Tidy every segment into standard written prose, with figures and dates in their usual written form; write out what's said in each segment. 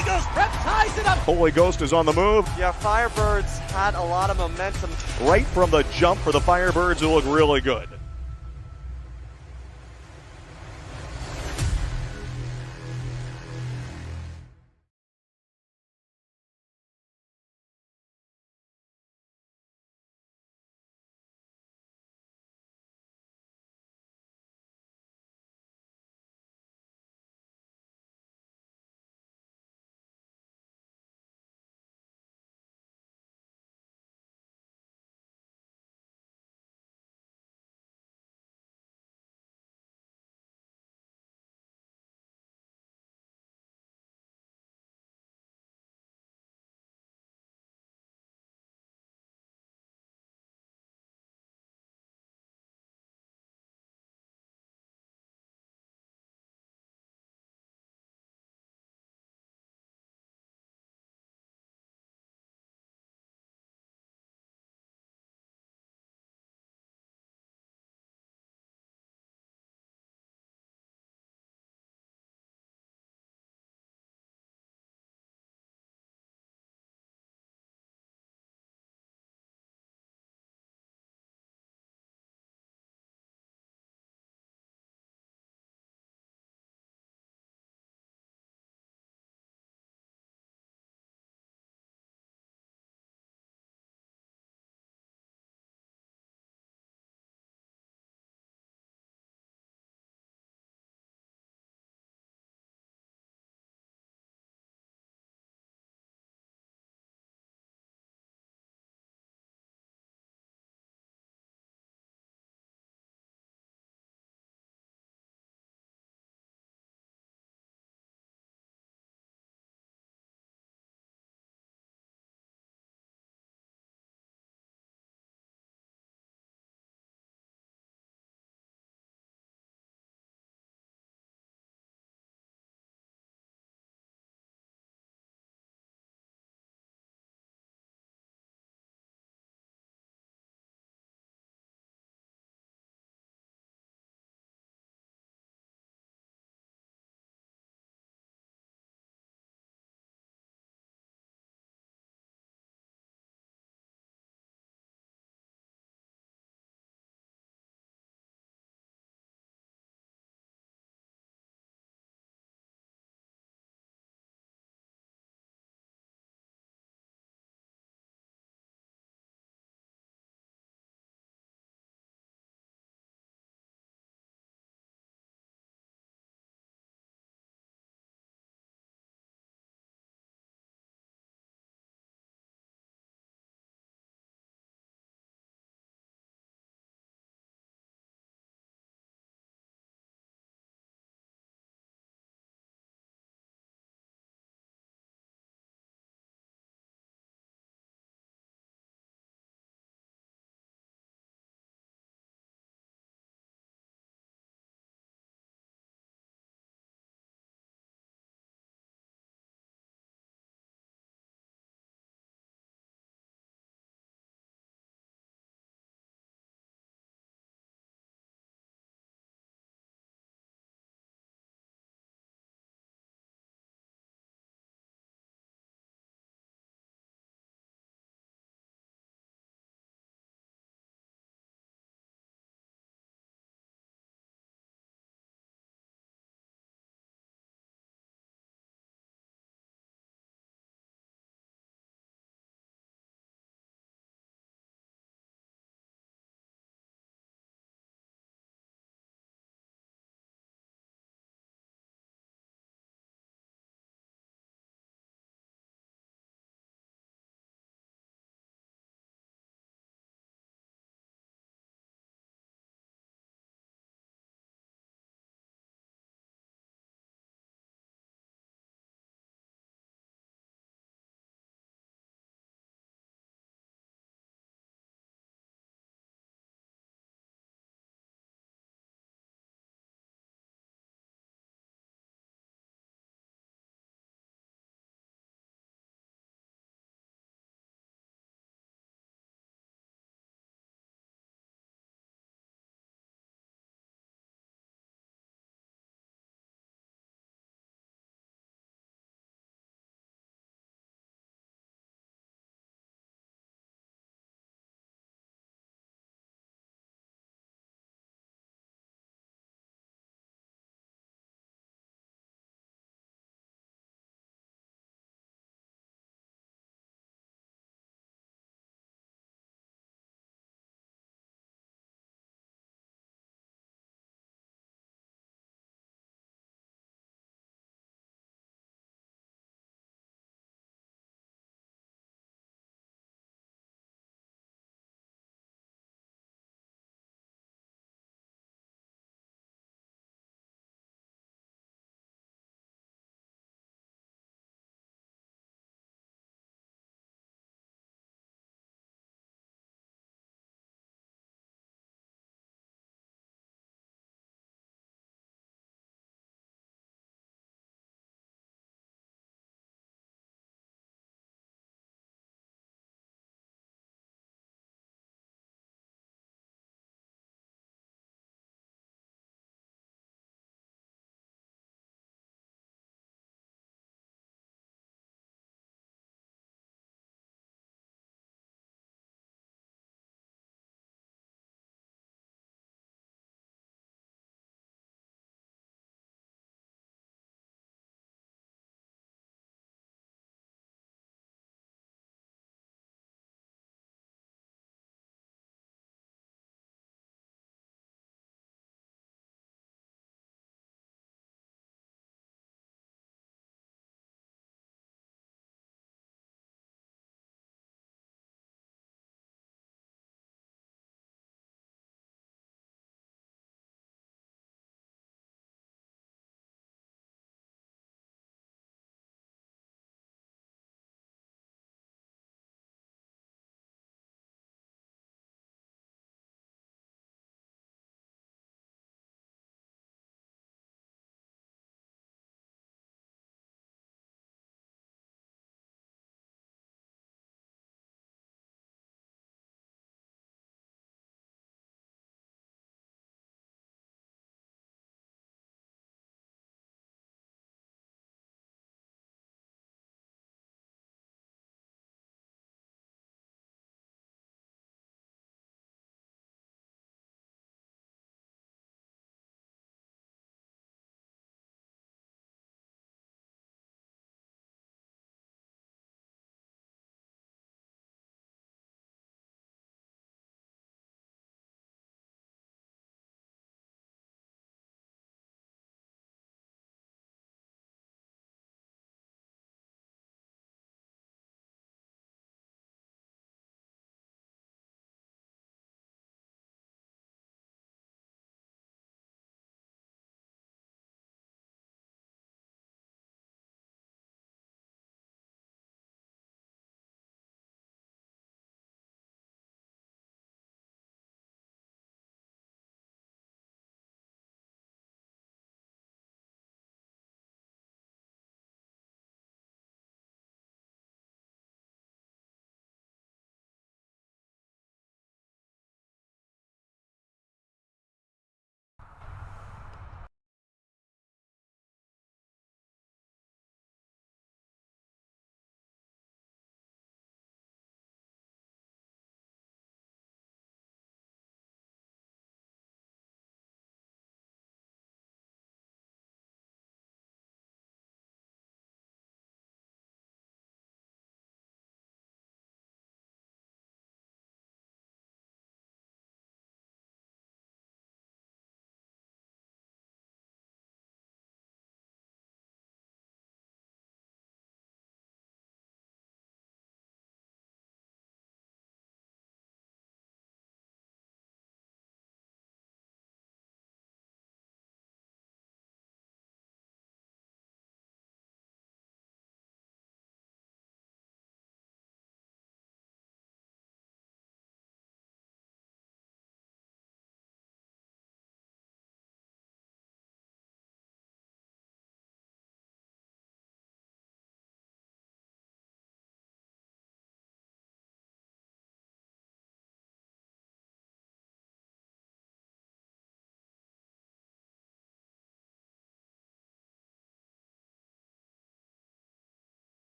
Holy Ghost prep ties it up. Holy Ghost is on the move. Yeah, Firebirds had a lot of momentum. Right from the jump for the Firebirds, who look really good.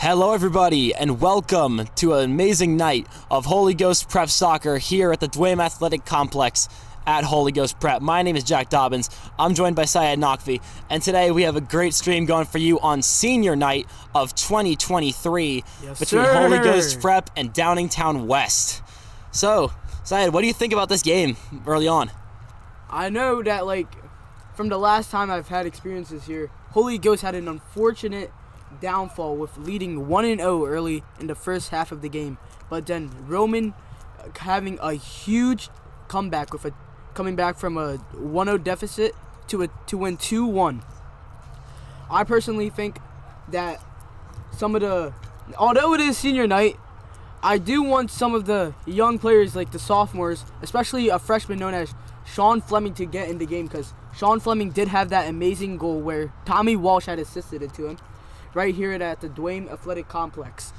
Hello everybody and welcome to an amazing night of Holy Ghost Prep Soccer here at the Dwayne Athletic Complex at Holy Ghost Prep. My name is Jack Dobbins. I'm joined by Syed Nakvi, and today we have a great stream going for you on senior night of 2023 between Holy Ghost Prep and Downingtown West. So, Syed, what do you think about this game early on? I know that, from the last time I've had experiences here, Holy Ghost had an unfortunate downfall with leading 1-0 early in the first half of the game, but then Roman having a huge comeback with coming back from a 1-0 deficit to win 2-1. I personally think that although it is senior night, I do want some of the young players, like the sophomores, especially a freshman known as Sean Fleming, to get in the game, because Sean Fleming did have that amazing goal where Tommy Walsh had assisted it to him right here at the Dwayne Athletic Complex.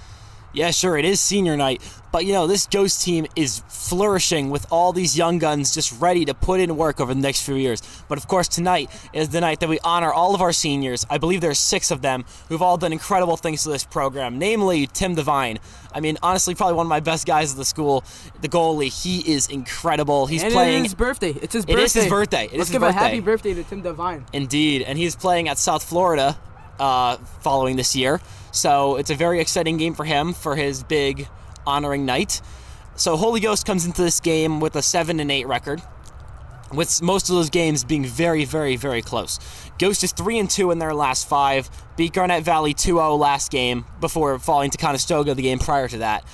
Yeah, sure, it is senior night, but this Ghost team is flourishing with all these young guns just ready to put in work over the next few years. But of course, tonight is the night that we honor all of our seniors. I believe there's 6 of them who've all done incredible things to this program, namely Tim Devine. I mean, honestly, probably one of my best guys at the school, the goalie. He is incredible. He's playing. It's his birthday. It's his birthday. It is his birthday. Let's give a happy birthday to Tim Devine. Indeed, and he's playing at South Florida following this year. So it's a very exciting game for him for his big honoring night. So Holy Ghost comes into this game with a 7-8 record, with most of those games being very, very, very close. Ghost is 3-2 in their last 5, beat Garnett Valley 2-0 last game before falling to Conestoga the game prior to that.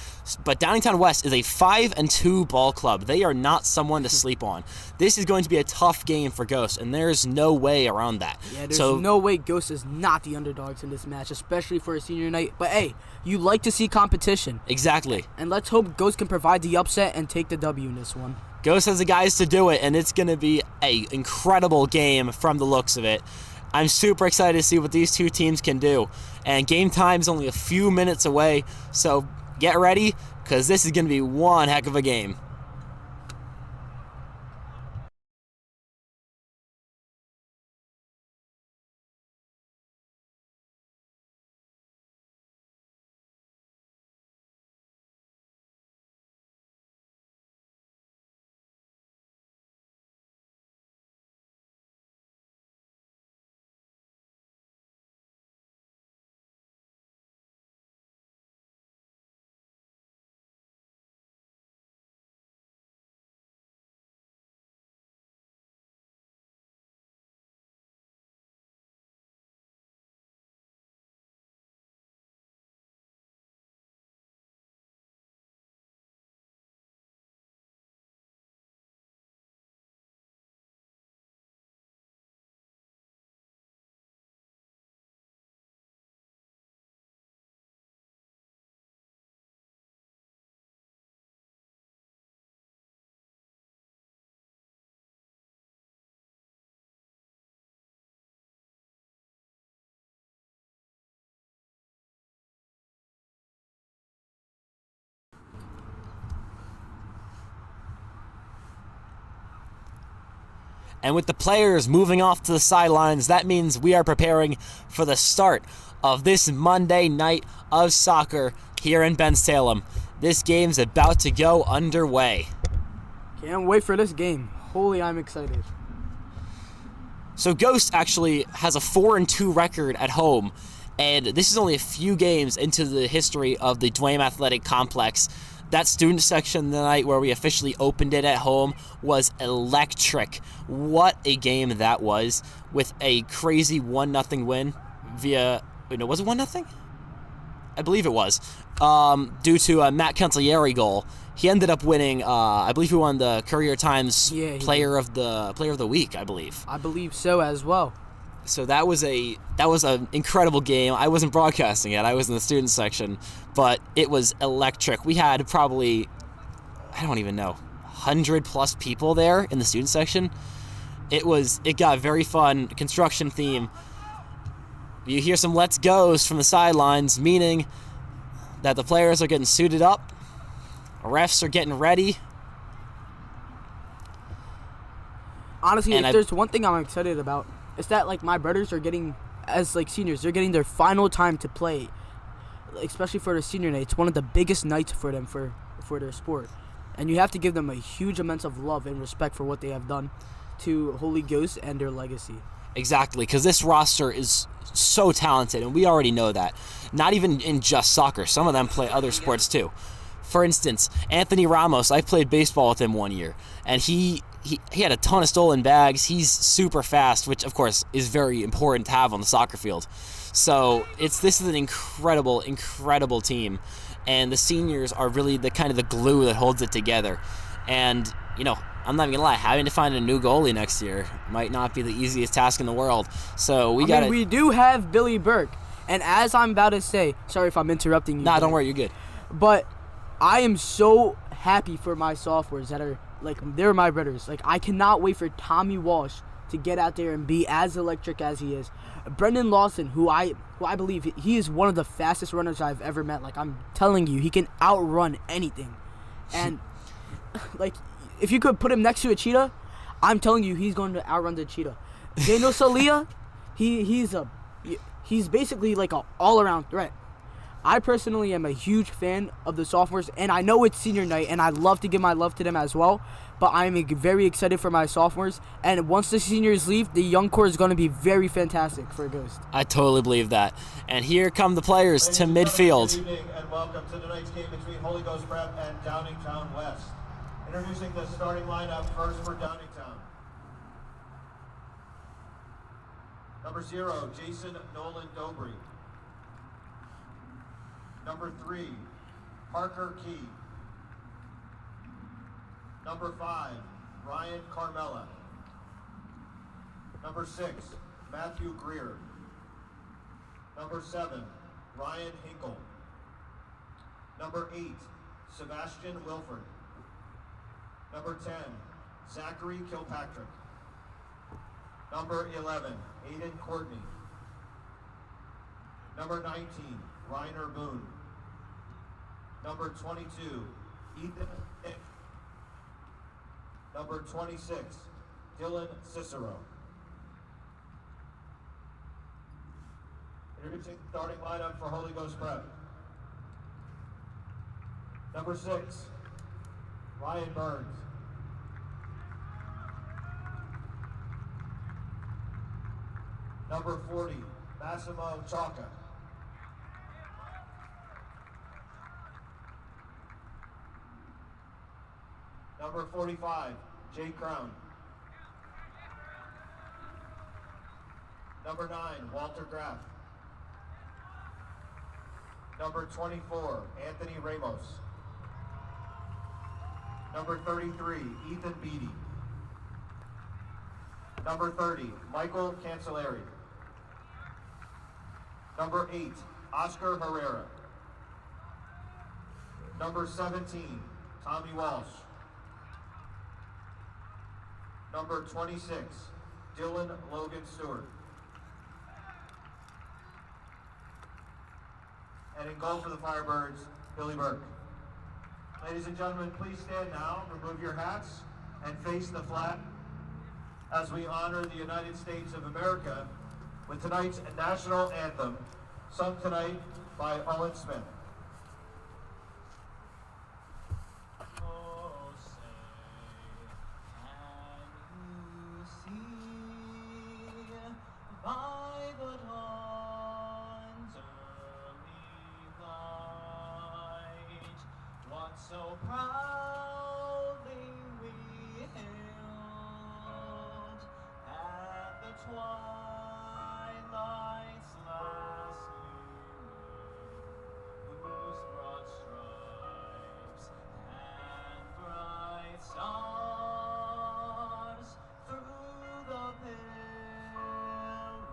But Downingtown West is a 5-2 ball club. They are not someone to sleep on. This is going to be a tough game for Ghost, and there's no way around that. Yeah, there's no way Ghost is not the underdogs in this match, especially for a senior night. But hey, you like to see competition. Exactly. And let's hope Ghost can provide the upset and take the W in this one. Ghost has the guys to do it, and it's going to be an incredible game from the looks of it. I'm super excited to see what these two teams can do. And game time is only a few minutes away, so get ready, because this is going to be one heck of a game. And with the players moving off to the sidelines, that means we are preparing for the start of this Monday night of soccer here in Bensalem. This game's about to go underway. Can't wait for this game. Holy, I'm excited. So Ghost actually has a 4-2 record at home, and this is only a few games into the history of the Dwayne Athletic Complex. That student section tonight where we officially opened it at home was electric. What a game that was, with a crazy 1-0 win via... Wait, no, was it 1-0? I believe it was. Due to a Matt Cantalieri goal. He ended up winning, I believe he won the Courier Times Player of the Week, I believe. I believe so as well. So that was an incredible game. I wasn't broadcasting it. I was in the student section, but it was electric. We had probably, I don't even know, 100+ people there in the student section. It got very fun, construction theme. You hear some let's goes from the sidelines, meaning that the players are getting suited up, refs are getting ready. Honestly, if there's one thing I'm excited about, it's that my brothers are getting, as seniors, they're getting their final time to play. especially for their senior night, it's one of the biggest nights for them for their sport. And you have to give them a huge amount of love and respect for what they have done to Holy Ghost and their legacy. Exactly, because this roster is so talented, and we already know that. Not even in just soccer. Some of them play other sports too. For instance, Anthony Ramos, I played baseball with him 1 year, and he had a ton of stolen bags. He's super fast, which of course is very important to have on the soccer field. So this is an incredible, incredible team, and the seniors are really the kind of the glue that holds it together. And I'm not even gonna lie, having to find a new goalie next year might not be the easiest task in the world. So we do have Billy Burke, and as I'm about to say, sorry if I'm interrupting you. Nah, don't worry, you're good. But I am so happy for my sophomores that are they're my brothers. I cannot wait for Tommy Walsh to get out there and be as electric as he is. Brendan Lawson, who I believe he is one of the fastest runners I've ever met. I'm telling you, he can outrun anything. And if you could put him next to a cheetah, I'm telling you he's going to outrun the cheetah. Daniel Salia, he's basically an all-around threat. I personally am a huge fan of the sophomores, and I know it's senior night, and I love to give my love to them as well, but I'm very excited for my sophomores, and once the seniors leave, the young core is going to be very fantastic for Ghost. I totally believe that. And here come the players to midfield. Good evening, and welcome to tonight's game between Holy Ghost Prep and Downingtown West. Introducing the starting lineup first for Downingtown. Number 0, Jason Nolan Dobry. Number 3, Parker Key. Number 5, Ryan Carmella. Number 6, Matthew Greer. Number 7, Ryan Hinkle. Number 8, Sebastian Wilford. Number 10, Zachary Kilpatrick. Number 11, Aiden Courtney. Number 19, Reiner Boone. Number 22, Ethan Nick. Number 26, Dylan Cicero. Introducing the starting lineup for Holy Ghost Prep. Number 6, Ryan Burns. Number 40, Massimo Chaka. Number 45, Jay Crown. Number 9, Walter Graff. Number 24, Anthony Ramos. Number 33, Ethan Beatty. Number 30, Michael Cancelleri. Number 8, Oscar Herrera. Number 17, Tommy Walsh. Number 26, Dylan Logan Stewart. And in goal for the Firebirds, Billy Burke. Ladies and gentlemen, please stand now, remove your hats, and face the flag as we honor the United States of America with tonight's national anthem, sung tonight by Owen Smith. So proudly we hailed at the twilight's last gleaming, whose broad stripes and bright stars through the perilous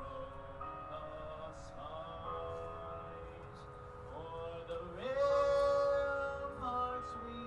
fight o'er the ramparts we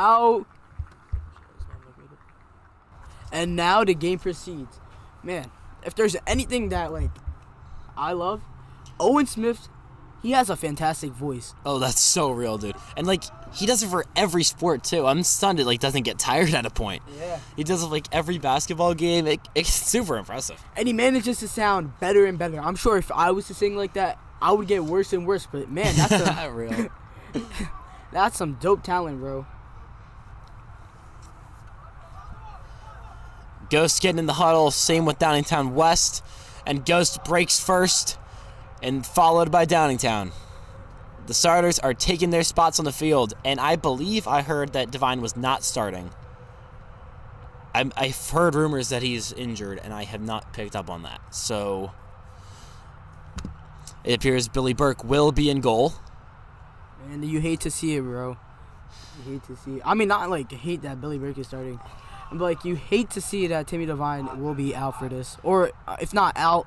out. And now the game proceeds. Man, if there's anything that, like, I love, Owen Smith, he has a fantastic voice. Oh, that's so real, dude. And, like, he does it for every sport, too. I'm stunned it, like, doesn't get tired at a point. Yeah. He does it, like, every basketball game. It's super impressive. And he manages to sound better and better. I'm sure if I was to sing like that, I would get worse and worse. But, man, that's Real. that's some dope talent, bro. Ghost getting in the huddle. Same with Downingtown West. And Ghost breaks first and followed by Downingtown. The starters are taking their spots on the field, and I believe I heard that Divine was not starting. I've heard rumors that he's injured, and I have not picked up on that. So it appears Billy Burke will be in goal. And you hate to see it, bro. You hate to see it. I mean, not like hate that Billy Burke is starting, but like you hate to see that Timmy Divine will be out for this, or if not out,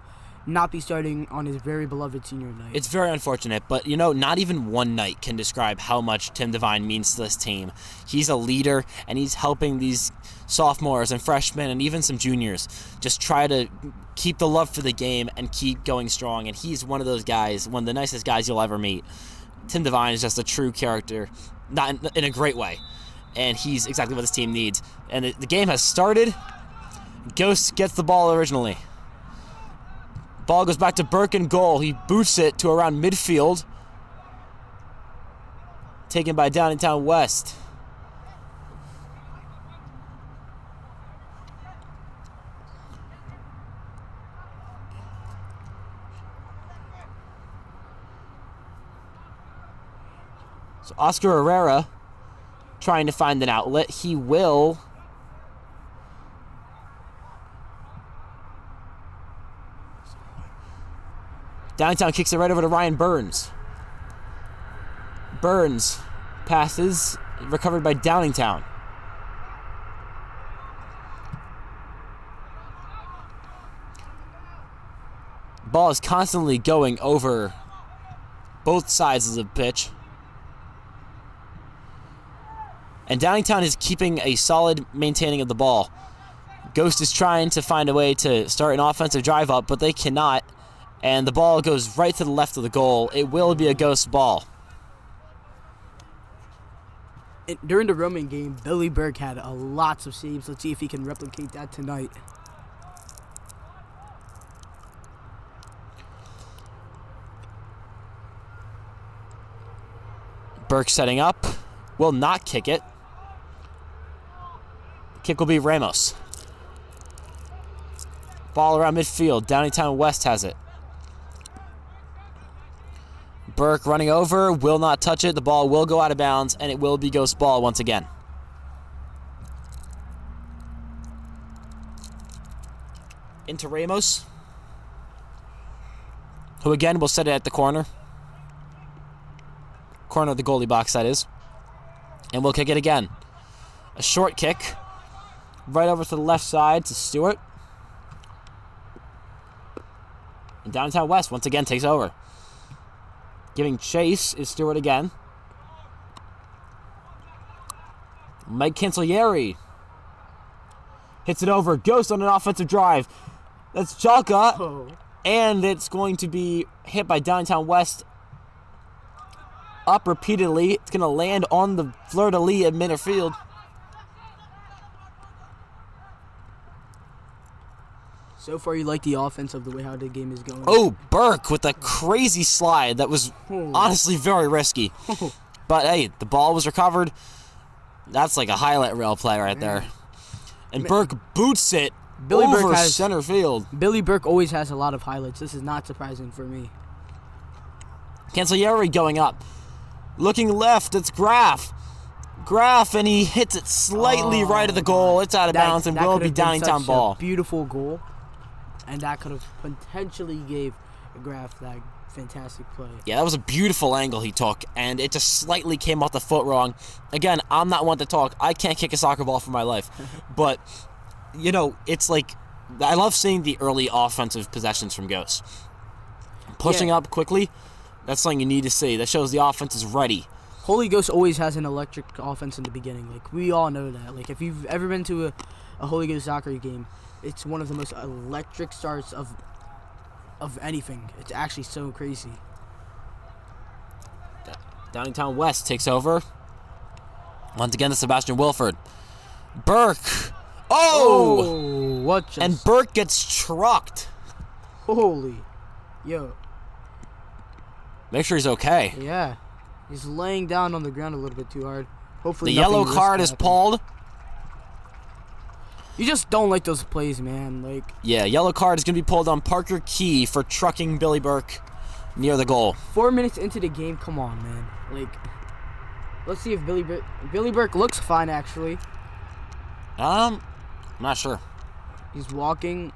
not be starting on his very beloved senior night. It's very unfortunate, but, you know, not even one night can describe how much Tim Divine means to this team. He's a leader, and he's helping these sophomores and freshmen and even some juniors just try to keep the love for the game and keep going strong, and he's one of those guys, one of the nicest guys you'll ever meet. Tim Divine is just a true character, not in a great way, and he's exactly what this team needs. And the game has started. Ghost gets the ball originally. Ball goes back to Burke in goal. He boots it to around midfield. Taken by Downingtown West. So Oscar Herrera trying to find an outlet. He will. Downingtown kicks it right over to Ryan Burns. Burns passes, recovered by Downingtown. Ball is constantly going over both sides of the pitch. And Downingtown is keeping a solid maintaining of the ball. Ghost is trying to find a way to start an offensive drive up, but they cannot. And the ball goes right to the left of the goal. It will be a Ghost ball. During the Roman game, Billy Burke had lots of saves. Let's see if he can replicate that tonight. Burke setting up. Will not kick it. Kick will be Ramos. Ball around midfield. Downingtown West has it. Burke running over, will not touch it. The ball will go out of bounds, and it will be Ghost ball once again. Into Ramos, who again will set it at the corner. Corner of the goalie box, that is. And we'll kick it again. A short kick, right over to the left side to Stewart. And Downingtown West once again takes over. Giving chase is Stewart again. Mike Cancellieri hits it over. Ghost on an offensive drive. That's Chalka. Oh. And it's going to be hit by Downingtown West. Up repeatedly. It's going to land on the fleur-de-lis at midfield. So far, you like the offense of the way how the game is going. Oh, Burke with a crazy slide that was honestly very risky. But hey, the ball was recovered. That's like a highlight reel play right there. And Burke boots it over center field. Billy Burke always has a lot of highlights. This is not surprising for me. Cancellieri going up. Looking left, it's Graff. Graff, and he hits it slightly right of the goal. It's out of bounds and will be Downingtown ball. Beautiful goal. And that could have potentially gave Graff that fantastic play. Yeah, that was a beautiful angle he took, and it just slightly came off the foot wrong. Again, I'm not one to talk. I can't kick a soccer ball for my life. But, you know, it's like, I love seeing the early offensive possessions from Ghost. Pushing up quickly, that's something you need to see. That shows the offense is ready. Holy Ghost always has an electric offense in the beginning. Like, we all know that. Like, if you've ever been to a Holy Ghost soccer game, it's one of the most electric starts of anything. It's actually so crazy. Downingtown West takes over. Once again to Sebastian Wilford. Burke. Oh! What just... And Burke gets trucked. Holy. Yo. Make sure he's okay. Yeah. He's laying down on the ground a little bit too hard. Hopefully The yellow card is pulled. You just don't like those plays, man. Like, Yeah, yellow card is going to be pulled on Parker Key for trucking Billy Burke near the goal. 4 minutes into the game, come on, man. Like, let's see if Billy Burke looks fine, actually. I'm not sure. He's walking.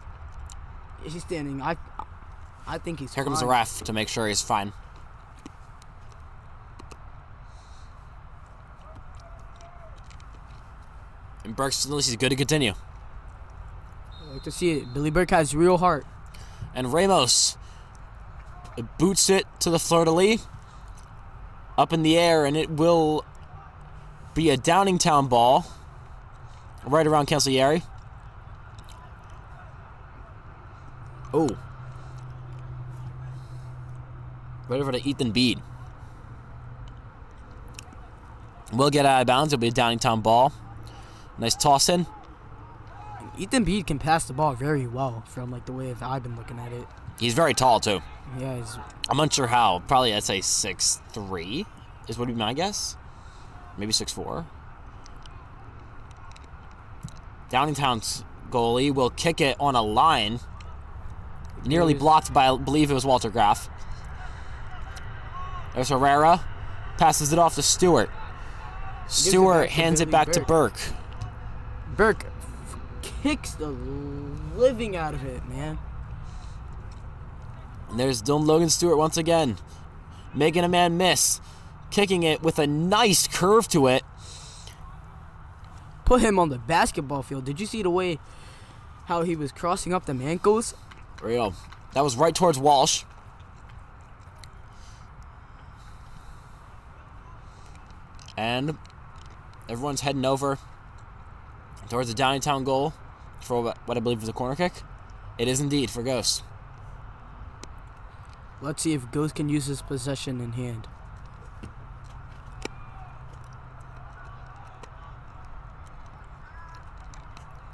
He's standing. I think he's Here comes the fine. ref to make sure he's fine. And Burke still he's good to continue. I like to see it. Billy Burke has real heart. And Ramos boots it to the fleur-de-lis. Up in the air, and it will be a Downingtown ball. Right around Cancellieri. Oh. Right over to Ethan Bede. Will get out of bounds. It'll be a Downingtown ball. Nice toss in. Ethan Bede can pass the ball very well from like the way that I've been looking at it. He's very tall too. Yeah, he's I'm unsure how. Probably I'd say 6'3" is what would be my guess. Maybe 6'4". Downingtown's goalie will kick it on a line. Nearly blocked by, I believe it was Walter Graff. There's Herrera. Passes it off to Stewart. Stewart hands it back to Burke. Burke kicks the living out of it, man. And there's Dylan Logan Stewart once again. Making a man miss. Kicking it with a nice curve to it. Put him on the basketball field. Did you see the way how he was crossing up them ankles? Real. That was right towards Walsh. And everyone's heading over towards the Downingtown goal for what I believe is a corner kick. It is indeed for Ghost. Let's see if Ghost can use his possession in hand.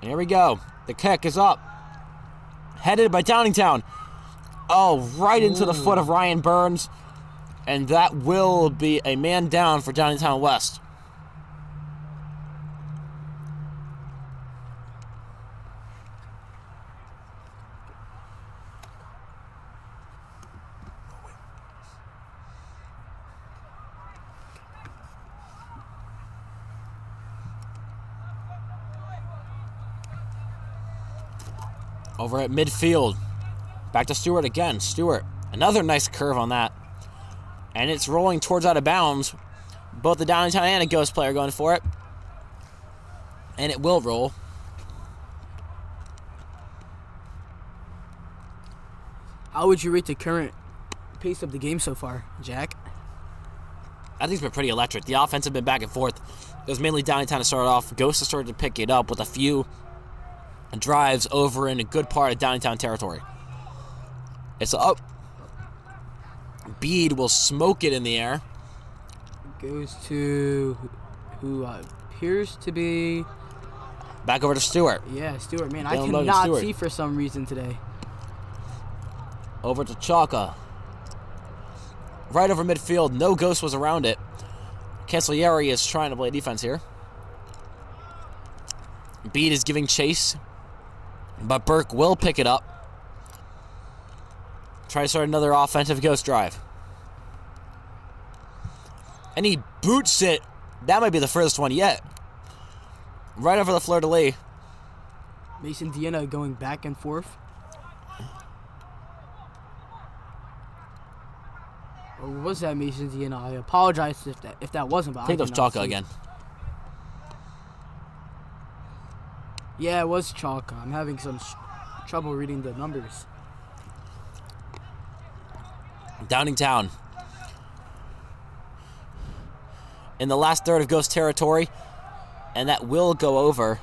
And here we go. The kick is up. Headed by Downingtown. Oh, right into the foot of Ryan Burns. And that will be a man down for Downingtown West. Over at midfield. Back to Stewart again. Stewart. Another nice curve on that. And it's rolling towards out of bounds. Both the Downingtown and a Ghost player going for it. And it will roll. How would you rate the current pace of the game so far, Jack? I think it's been pretty electric. The offense has been back and forth. It was mainly Downingtown to start off. Ghost has started to pick it up with a few drives over in a good part of Downingtown territory. It's up. Bede will smoke it in the air. Goes to who appears to be... Back over to Stewart. Yeah, Stewart. Man, Dylan I Logan cannot Stewart. see for some reason today. Over to Chaka. Right over midfield. No Ghost was around it. Cancellieri is trying to play defense here. Bede is giving chase. But Burke will pick it up. Try to start another offensive Ghost drive. And he boots it. That might be the furthest one yet. Right over the fleur-de-lis. Mason Deanna going back and forth. Or was that Mason Deanna? I apologize if that wasn't. But I think that was cannot Chaka see. again. Yeah, it was Chaka. I'm having some trouble reading the numbers. in the last third of Ghost territory, and that will go over.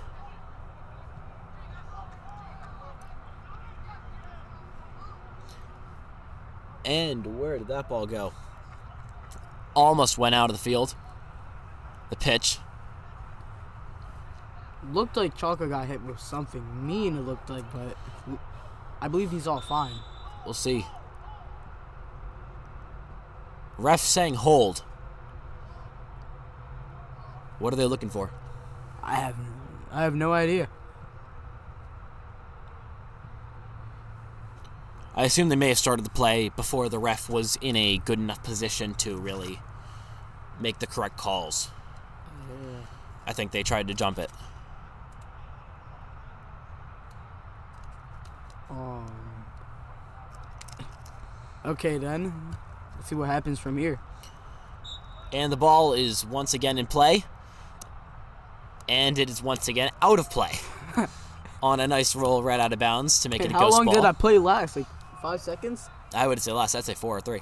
And where did that ball go? Almost went out of the field. The pitch. Looked like Chalker got hit with something mean, it looked like, but I believe he's all fine. We'll see. Ref saying hold. What are they looking for? I have no idea. I assume they may have started the play before the ref was in a good enough position to really make the correct calls. I think they tried to jump it. Okay, then. Let's see what happens from here. And the ball is once again in play. And it is once again out of play. On a nice roll right out of bounds to make it a ghost ball. How long did that play last? Like 5 seconds? I would say less. I'd say 4 or 3.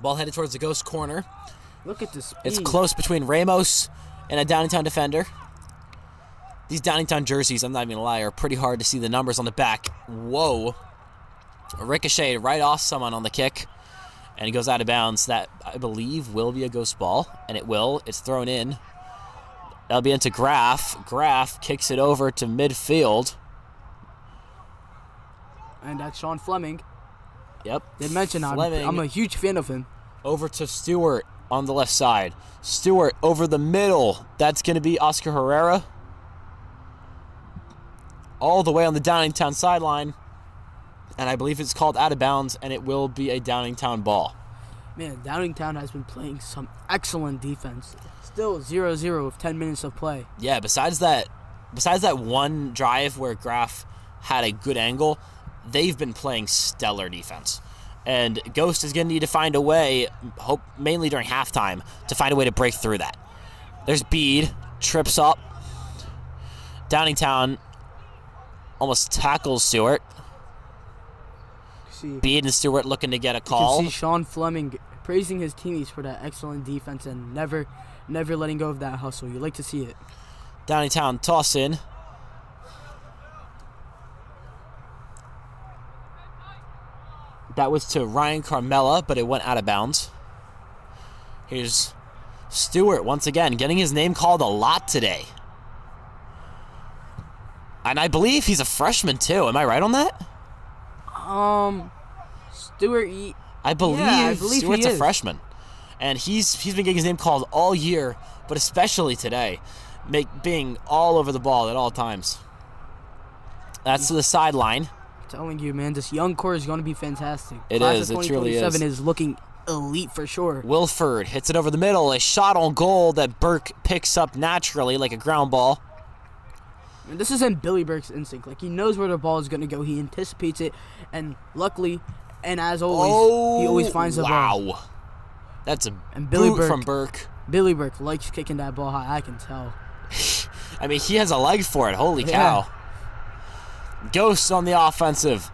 Ball headed towards the ghost corner. Look at the speed. It's close between Ramos and a Downingtown defender. These Downingtown jerseys, I'm not even going to lie, are pretty hard to see the numbers on the back. Whoa. A ricochet right off someone on the kick. And he goes out of bounds. That, I believe, will be a ghost ball. And it will. It's thrown in. That'll be into Graf. Graf kicks it over to midfield. And that's Sean Fleming. Yep. They mentioned Fleming. I'm a huge fan of him. Over to Stewart on the left side. Stewart over the middle. That's going to be Oscar Herrera. All the way on the Downingtown sideline. And I believe it's called out of bounds, and it will be a Downingtown ball. Man, Downingtown has been playing some excellent defense. Still 0-0 with 10 minutes of play. Yeah, besides that one drive where Graf had a good angle, they've been playing stellar defense. And Ghost is going to need to find a way, mainly during halftime, to find a way to break through that. There's Bede, trips up. Downingtown almost tackles Stewart. Bede and Stewart looking to get a call. You can see Sean Fleming praising his teammates for that excellent defense and never letting go of that hustle. You like to see it. Downingtown toss in. That was to Ryan Carmella, but it went out of bounds. Here's Stewart once again, getting his name called a lot today. And I believe he's a freshman too. Am I right on that? Stewart. I believe Stewart's a freshman, and he's been getting his name called all year, but especially today, being all over the ball at all times. That's to the sideline. Telling you, man, this young core is going to be fantastic. It is. It truly is. 2027 is looking elite for sure. Wilford hits it over the middle. A shot on goal that Burke picks up naturally like a ground ball. And this isn't Billy Burke's instinct. Like, he knows where the ball is going to go. He anticipates it. And luckily, and as always, he always finds the ball. Wow. That's a Billy boot Burke, from Burke. Billy Burke likes kicking that ball high. I can tell. I mean, he has a leg for it. Holy cow. Ghosts on the offensive.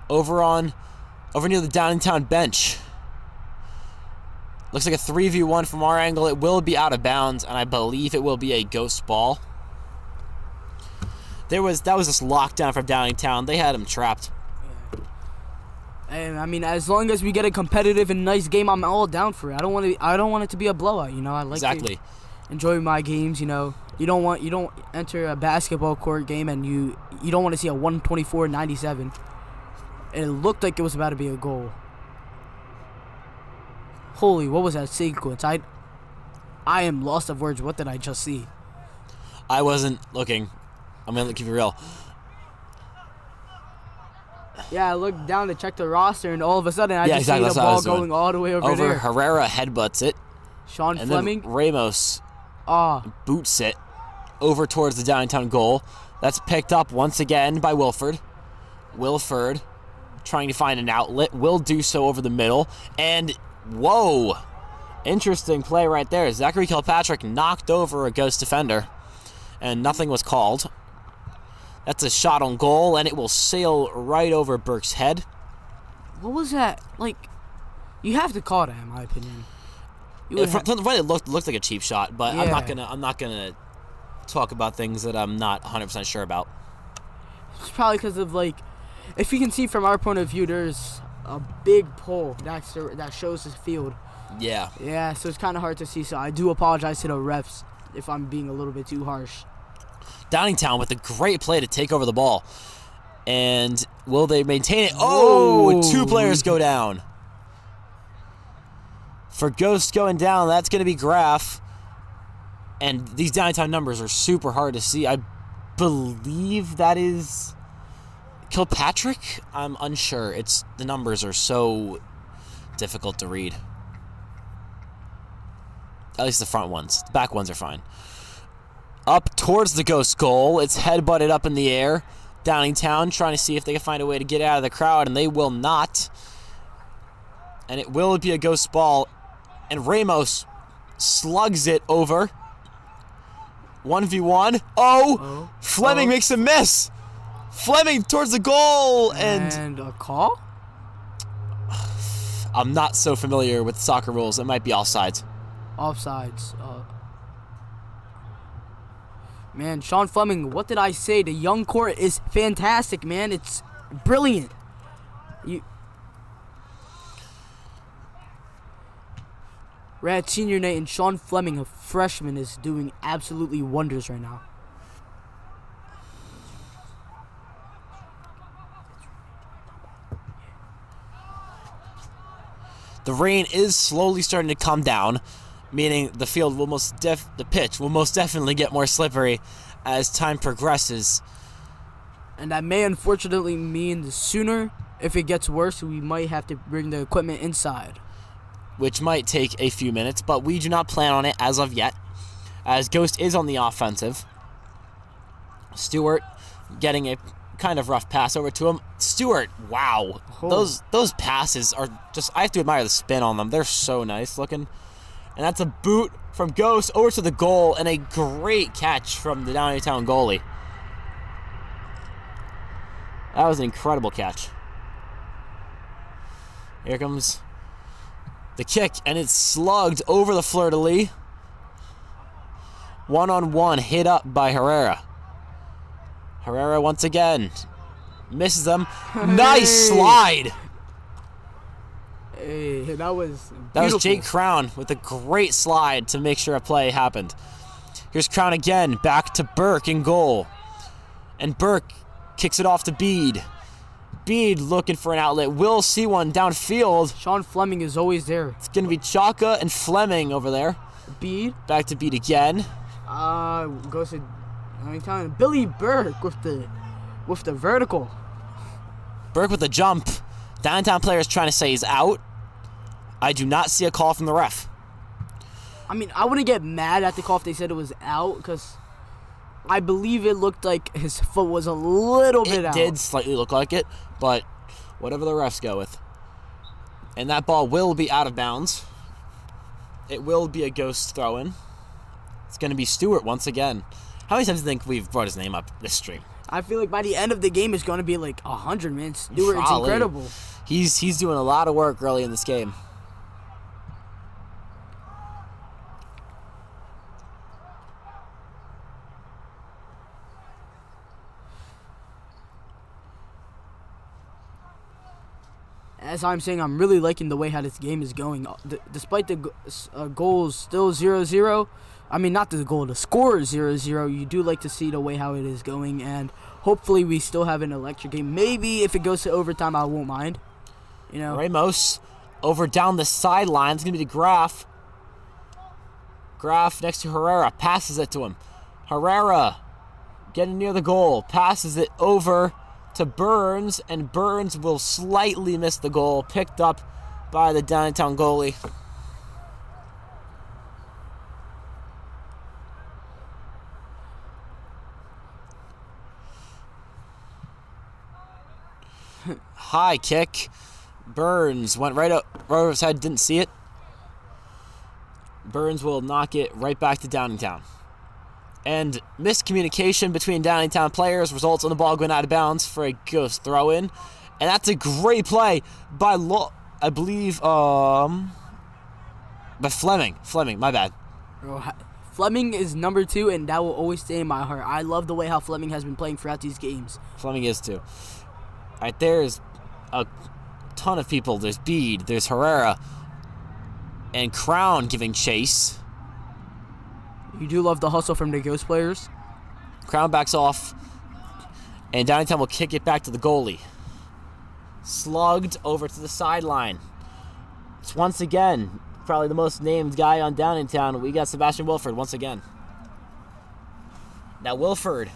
Over near the Downingtown bench. Looks like a 3v1 from our angle. It will be out of bounds, and I believe it will be a ghost ball. That was just lockdown from Downingtown. They had him trapped. And I mean, as long as we get a competitive and nice game, I'm all down for it. I don't want it to be a blowout. You know, I like to enjoy my games. You know, you don't enter a basketball court game and you don't want to see a 124-97. It looked like it was about to be a goal. Holy, what was that sequence? I am lost of words. What did I just see? I wasn't looking. I'm going to keep it real. Yeah, I looked down to check the roster, and all of a sudden, I just see the ball going all the way over there. Herrera headbutts it. Sean and Fleming. Then Ramos boots it over towards the Downingtown goal. That's picked up once again by Wilford. Wilford trying to find an outlet. Will do so over the middle. And, whoa, interesting play right there. Zachary Kilpatrick knocked over a ghost defender, and nothing was called. That's a shot on goal, and it will sail right over Burke's head. What was that? Like, you have to call that, in my opinion. From the way it looked like a cheap shot, but Yeah. I'm not gonna talk about things that I'm not 100% sure about. It's probably because of, like, if you can see from our point of view, there's a big pole that shows the field. Yeah. Yeah, so it's kind of hard to see. So I do apologize to the refs if I'm being a little bit too harsh. Downingtown with a great play to take over the ball. And will they maintain it? Oh, Whoa. 2 players go down. For Ghost going down, that's going to be Graf. And these Downingtown numbers are super hard to see. I believe that is Kilpatrick. I'm unsure. The numbers are so difficult to read. At least the front ones. The back ones are fine. Up towards the Ghost goal. It's head-butted up in the air. Downingtown trying to see if they can find a way to get out of the crowd, and they will not. And it will be a Ghost ball. And Ramos slugs it over. 1v1. Oh! Fleming makes a miss! Fleming towards the goal! And a call? I'm not so familiar with soccer rules. It might be offsides. Offsides. Man, Sean Fleming, what did I say? The young court is fantastic, man. It's brilliant. We're at senior night, and Sean Fleming, a freshman, is doing absolutely wonders right now. The rain is slowly starting to come down, meaning the field will the pitch will most definitely get more slippery as time progresses. And that may unfortunately mean the sooner, if it gets worse, we might have to bring the equipment inside. Which might take a few minutes, but we do not plan on it as of yet, as Ghost is on the offensive. Stewart getting a kind of rough pass over to him. Stewart, wow. Oh. Those passes are just, I have to admire the spin on them. They're so nice looking. And that's a boot from Ghost over to the goal, and a great catch from the Downingtown goalie. That was an incredible catch. Here comes the kick, and it's slugged over the fleur-de-lis. One-on-one hit up by Herrera. Herrera once again misses them. Nice slide. Hey, that was beautiful. That was Jake Crown with a great slide to make sure a play happened. Here's Crown again, back to Burke in goal. And Burke kicks it off to Bede. Bede looking for an outlet. Will see one downfield. Sean Fleming is always there. It's going to be Chaka and Fleming over there. Bede. Back to Bede again. Goes to Downingtown. Billy Burke with the vertical. Burke with the jump. Downtown player is trying to say he's out. I do not see a call from the ref. I mean, I wouldn't get mad at the call if they said it was out, because I believe it looked like his foot was a little bit out. It did slightly look like it, but whatever the refs go with. And that ball will be out of bounds. It will be a Ghost throw-in. It's going to be Stewart once again. How many times do you think we've brought his name up this stream? I feel like by the end of the game, it's going to be like 100, man. Stewart, it's Probably. incredible. He's doing a lot of work early in this game. As I'm saying, I'm really liking the way how this game is going. Despite the goals still 0-0, I mean, not the goal, the score is 0-0. You do like to see the way how it is going, and hopefully we still have an electric game. Maybe if it goes to overtime, I won't mind. You know, Ramos over down the sideline. It's going to be the Graf. Graf next to Herrera. Passes it to him. Herrera getting near the goal. Passes it over to Burns, and Burns will slightly miss the goal. Picked up by the Downingtown goalie. High kick. Burns went right over his head, didn't see it. Burns will knock it right back to Downingtown. And miscommunication between Downingtown players results in the ball going out of bounds for a Ghost throw-in. And that's a great play by, I believe, by Fleming. Fleming, my bad. Fleming is number 2, and that will always stay in my heart. I love the way how Fleming has been playing throughout these games. Fleming is too. All right, there's a ton of people. There's Bede, there's Herrera, and Crown giving chase. You do love the hustle from the Ghost players. Crown backs off, and Downingtown will kick it back to the goalie. Slugged over to the sideline. It's once again probably the most named guy on Downingtown. We got Sebastian Wilford once again. Now Wilford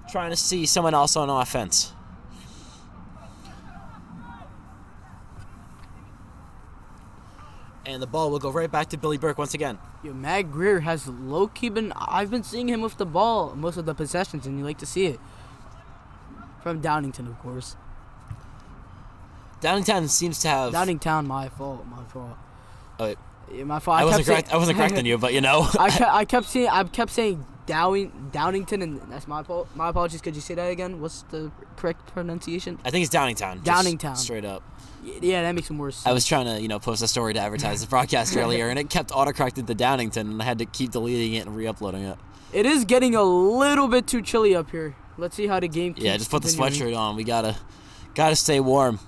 trying to see someone else on offense. And the ball will go right back to Billy Burke once again. Yo, Matt Greer has low-key been... I've been seeing him with the ball most of the possessions, and you like to see it. From Downingtown, of course. Downingtown seems to have... Downingtown, my fault. Oh, Yeah, my fault. I wasn't correcting you, but you know. I kept saying Downington, and that's my fault. My apologies. Could you say that again? What's the correct pronunciation? I think it's Downingtown. Downingtown. Straight up. Yeah, that makes it worse. I was trying to, post a story to advertise the broadcast earlier, and it kept autocorrected to Downington, and I had to keep deleting it and re-uploading it. It is getting a little bit too chilly up here. Let's see how the game keeps Just put the continuing. sweatshirt on. We gotta stay warm.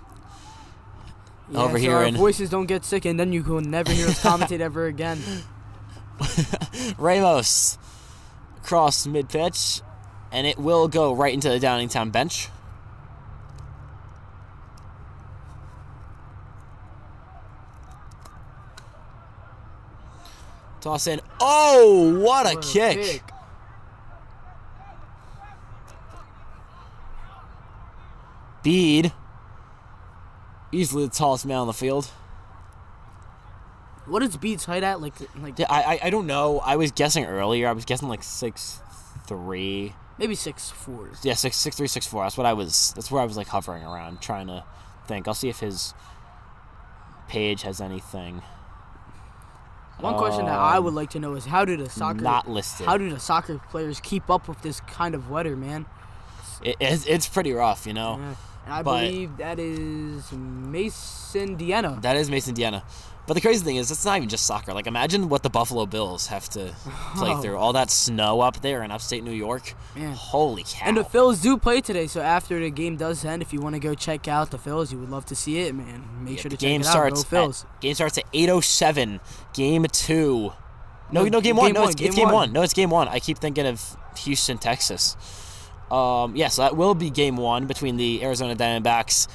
Yeah, over so here our in voices don't get sick, and then you will never hear us commentate ever again. Ramos across mid-pitch, and it will go right into the Downingtown bench. Toss in. Oh, what a kick. Bede, easily the tallest man on the field. What is Bede's height at? Like I don't know. I was guessing earlier. I was guessing like 6'3". maybe 6'4". Yeah, 6'3", 6'4". That's where I was like hovering around, trying to think. I'll see if his page has anything. One question that I would like to know is how do the soccer players keep up with this kind of weather, man? It's pretty rough, Yeah. And I believe that is Mason Deanna. That is Mason Deanna. But the crazy thing is, it's not even just soccer. Like, imagine what the Buffalo Bills have to play through. All that snow up there in upstate New York. Man. Holy cow. And the Phils do play today, so after the game does end, if you want to go check out the Phils, you would love to see it, man. Make sure to check it out. Go Phils. Game starts at 8:07. Game 2. No, game 1. It's game 1. No, it's game 1. I keep thinking of Houston, Texas. So that will be game 1 between the Arizona Diamondbacks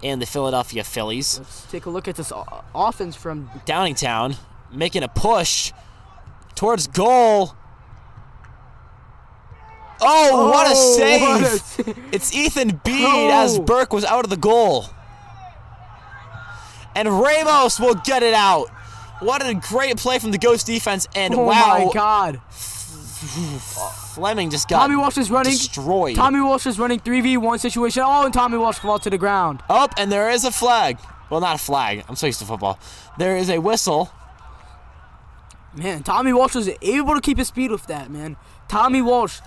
and the Philadelphia Phillies. Let's take a look at this offense from Downingtown, making a push towards goal. Oh, what a save! It's Ethan Bede as Burke was out of the goal. And Ramos will get it out. What a great play from the Ghost defense. And wow. Oh my God. Fleming just got Tommy Walsh is running. Destroyed. Tommy Walsh is running 3v1 situation. Oh, and Tommy Walsh falls to the ground. Oh, and there is a flag. Well, not a flag. I'm so used to football. There is a whistle. Man, Tommy Walsh was able to keep his speed with that, man. Tommy Walsh,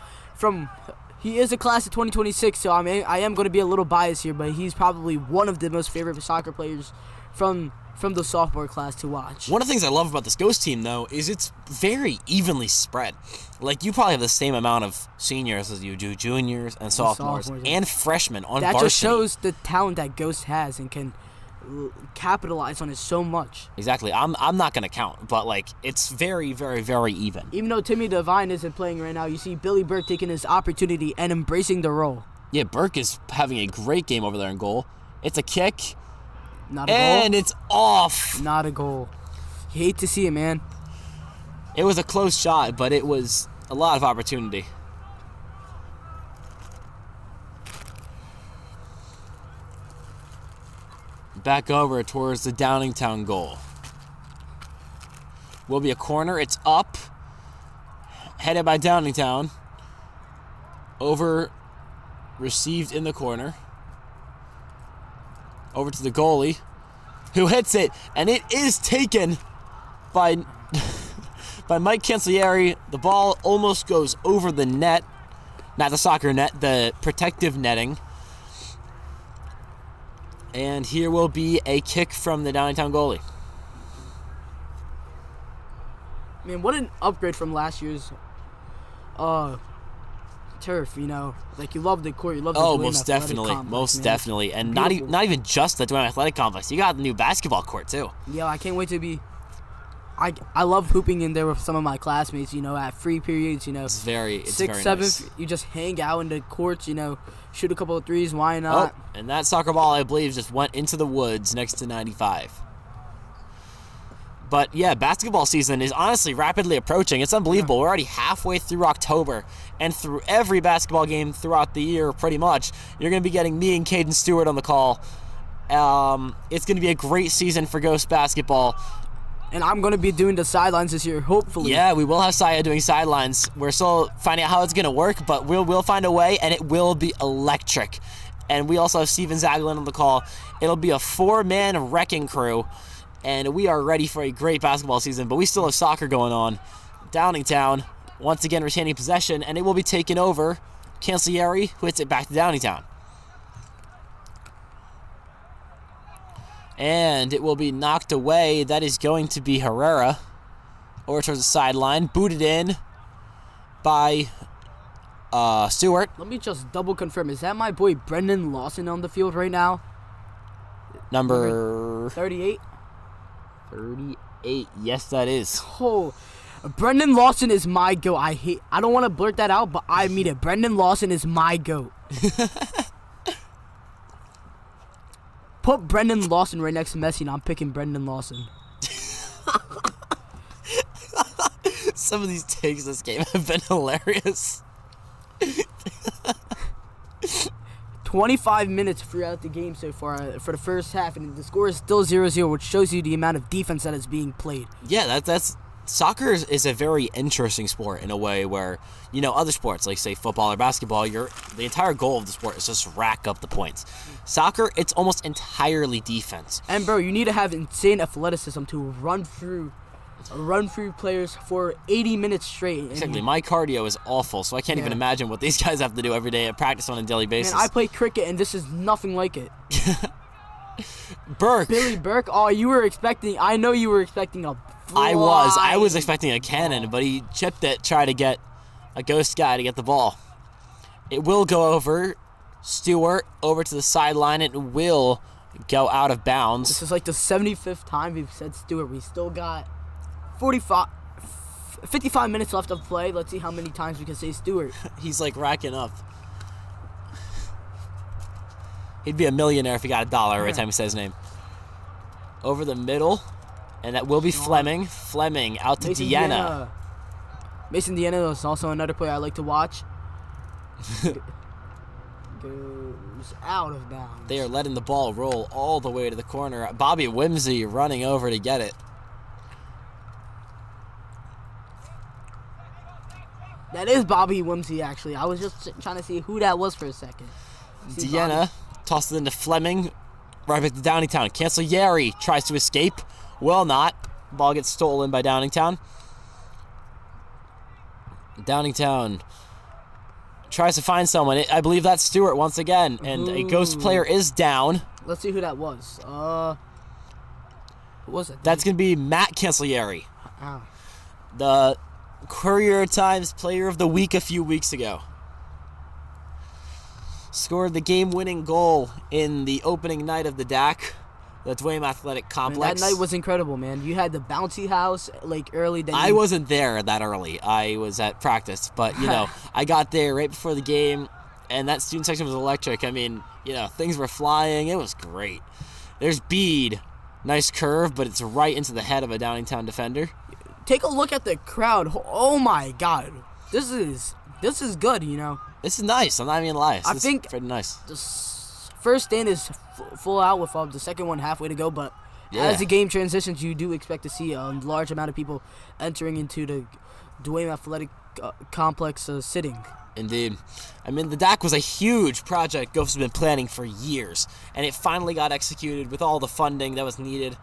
he is a class of 2026, so I am going to be a little biased here, but he's probably one of the most favorite soccer players from the sophomore class to watch. One of the things I love about this Ghost team, though, is it's very evenly spread. Like, you probably have the same amount of seniors as you do juniors and sophomores and freshmen on varsity. That just shows the talent that Ghost has and can capitalize on it so much. Exactly. I'm not going to count, but, like, it's very, very, very even. Even though Timmy Devine isn't playing right now, you see Billy Burke taking his opportunity and embracing the role. Yeah, Burke is having a great game over there in goal. It's a kick. Not a goal. And it's off. Not a goal. You hate to see it, man. It was a close shot, but it was a lot of opportunity. Back over towards the Downingtown goal. Will be a corner. It's up. Headed by Downingtown. Over. Received in the corner. Over to the goalie, who hits it, and it is taken by by Mike Cancellieri. The ball almost goes over the net. Not the soccer net, the protective netting. And here will be a kick from the Downingtown goalie. Man, what an upgrade from last year's turf, you know. Like, you love the court, you love the Oh, Dwayne most Athletic definitely. Complex, Most man. definitely. And Beautiful. not even just the Dwayne Athletic Complex. You got the new basketball court, too. Yeah, I can't wait to be... I love hooping in there with some of my classmates, you know, at free periods, you know. It's very Sixth, nice. seventh, you just hang out in the courts, you know, shoot a couple of threes, why not? Oh, and that soccer ball, I believe, just went into the woods next to 95. But, yeah, basketball season is honestly rapidly approaching. It's unbelievable. We're already halfway through October, and through every basketball game throughout the year, pretty much, you're going to be getting me and Caden Stewart on the call. It's going to be a great season for Ghost basketball. And I'm going to be doing the sidelines this year, hopefully. Yeah, we will have Saya doing sidelines. We're still finding out how it's going to work, but we'll find a way, and it will be electric. And we also have Steven Zaglin on the call. It'll be a 4-man wrecking crew, and we are ready for a great basketball season, but we still have soccer going on. Downingtown, once again, retaining possession, and it will be taken over. Cancellieri, who hits it back to Downingtown. And it will be knocked away. That is going to be Herrera. Over towards the sideline. Booted in by Stewart. Let me just double confirm. Is that my boy Brendan Lawson on the field right now? Number 38? 38. Yes, that is. Oh, Brendan Lawson is my goat. I don't want to blurt that out, but I mean it. Brendan Lawson is my goat. Put Brendan Lawson right next to Messi, and I'm picking Brendan Lawson. Some of these takes this game have been hilarious. 25 minutes throughout the game so far for the first half, and the score is still 0-0, which shows you the amount of defense that is being played. Yeah, that's soccer is a very interesting sport in a way where, you know, other sports like say football or basketball, the entire goal of the sport is just rack up the points. Soccer, it's almost entirely defense. And bro, you need to have insane athleticism to run through players for 80 minutes straight. Exactly. My cardio is awful, so I can't even imagine what these guys have to do every day at practice on a daily basis. Man, I play cricket, and this is nothing like it. Burke. Billy Burke. Oh, I know you were expecting a I was expecting a cannon, but he chipped it, tried to get a ghost guy to get the ball. It will go over. Stewart over to the sideline. It will go out of bounds. This is like the 75th time we've said Stewart. We still got 55 minutes left of play. Let's see how many times we can say Stewart. He's like racking up. He'd be a millionaire if he got $1 every time he says his name. Over the middle. And that will be Fleming. Fleming out to Deanna. Mason Deanna is also another player I like to watch. Goes out of bounds. They are letting the ball roll all the way to the corner. Bobby Whimsy running over to get it. That is Bobby Whimsy, actually. I was just trying to see who that was for a second. Deanna tossed it into Fleming. Right back to Downingtown. Cancellieri tries to escape. Will not. Ball gets stolen by Downingtown. Downingtown tries to find someone. I believe that's Stewart once again. And a ghost player is down. Let's see who that was. Who was it? That's going to be Matt Cancellieri. Oh. The Courier Times Player of the Week a few weeks ago. Scored the game-winning goal in the opening night of the DAC, the Dwayne Athletic Complex. Man, that night was incredible, man. You had the bouncy house like early. Then I wasn't there that early. I was at practice, but you know, I got there right before the game, and that student section was electric. I mean, you know, things were flying. It was great. There's Bede, nice curve, but it's right into the head of a Downingtown defender. Take a look at the crowd. Oh my God, this is good. You know. This is nice. I'm not even lying. I think pretty nice. The first stand is full out with the second one halfway to go, but as the game transitions, you do expect to see a large amount of people entering into the Dwayne Athletic complex sitting. Indeed. I mean, the DAC was a huge project Ghost has been planning for years, and it finally got executed with all the funding that was needed.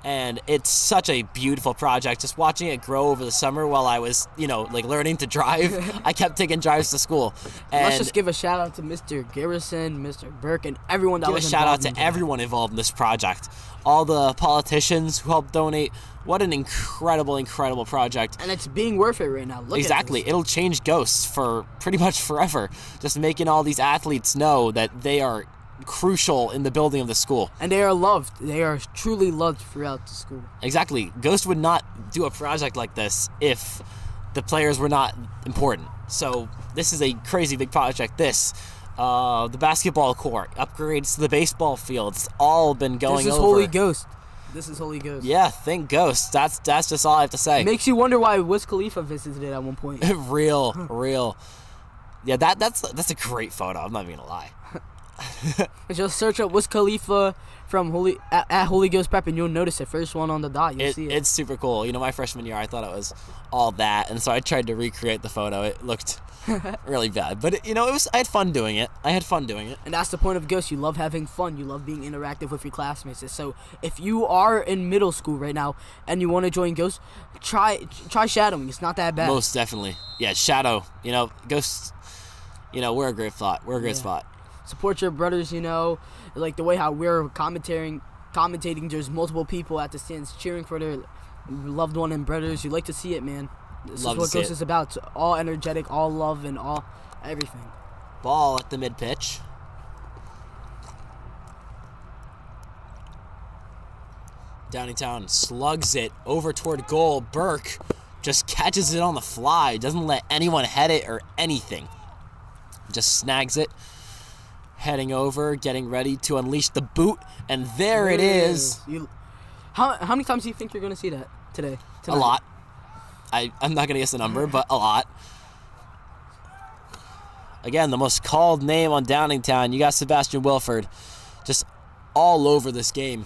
And it's such a beautiful project. Just watching it grow over the summer while I was, learning to drive. I kept taking drives to school. And Let's just give a shout out to Mr. Garrison, Mr. Burke, and everyone that give a was shout out involved to in that. everyone involved in this project. All the politicians who helped donate. What an incredible, incredible project. And it's being worth it right now. Look Exactly. at this. It'll change Ghosts for pretty much forever. Just making all these athletes know that they are crucial in the building of the school. And they are loved. They are truly loved throughout the school. Exactly. Ghost would not do a project like this if the players were not important. So this is a crazy big project. The basketball court, upgrades to the baseball fields, all been going This is over. Holy Ghost. This is Holy Ghost. Yeah, thank Ghost. That's just all I have to say. Makes you wonder why Wiz Khalifa visited it at one point. real. Yeah, that's a great photo. I'm not even gonna lie. Just search up Wiz Khalifa from at Holy Ghost Prep and you'll notice it. First one on the dot, you'll see it. It's super cool. My freshman year, I thought it was all that, and so I tried to recreate the photo. It looked really bad, but I had fun doing it. And that's the point of Ghost. You love having fun. You love being interactive with your classmates. So if you are in middle school right now and you want to join Ghost, try shadowing. It's not that bad. Most definitely. Yeah, Shadow. Ghosts. We're a great spot. We're a great spot. Support your brothers, like the way how we're commentating. There's multiple people at the stands cheering for their loved one and brothers. You like to see it, man. This Love to is what see Ghost it. is about. All energetic, all love, and all everything. Ball at the mid pitch. Downingtown slugs it over toward goal. Burke just catches it on the fly. Doesn't let anyone head it or anything. Just snags it. Heading over, getting ready to unleash the boot, and there it is. How many times do you think you're going to see that today? A lot. I'm not going to guess the number, but a lot. Again, the most called name on Downingtown. You got Sebastian Wilford just all over this game.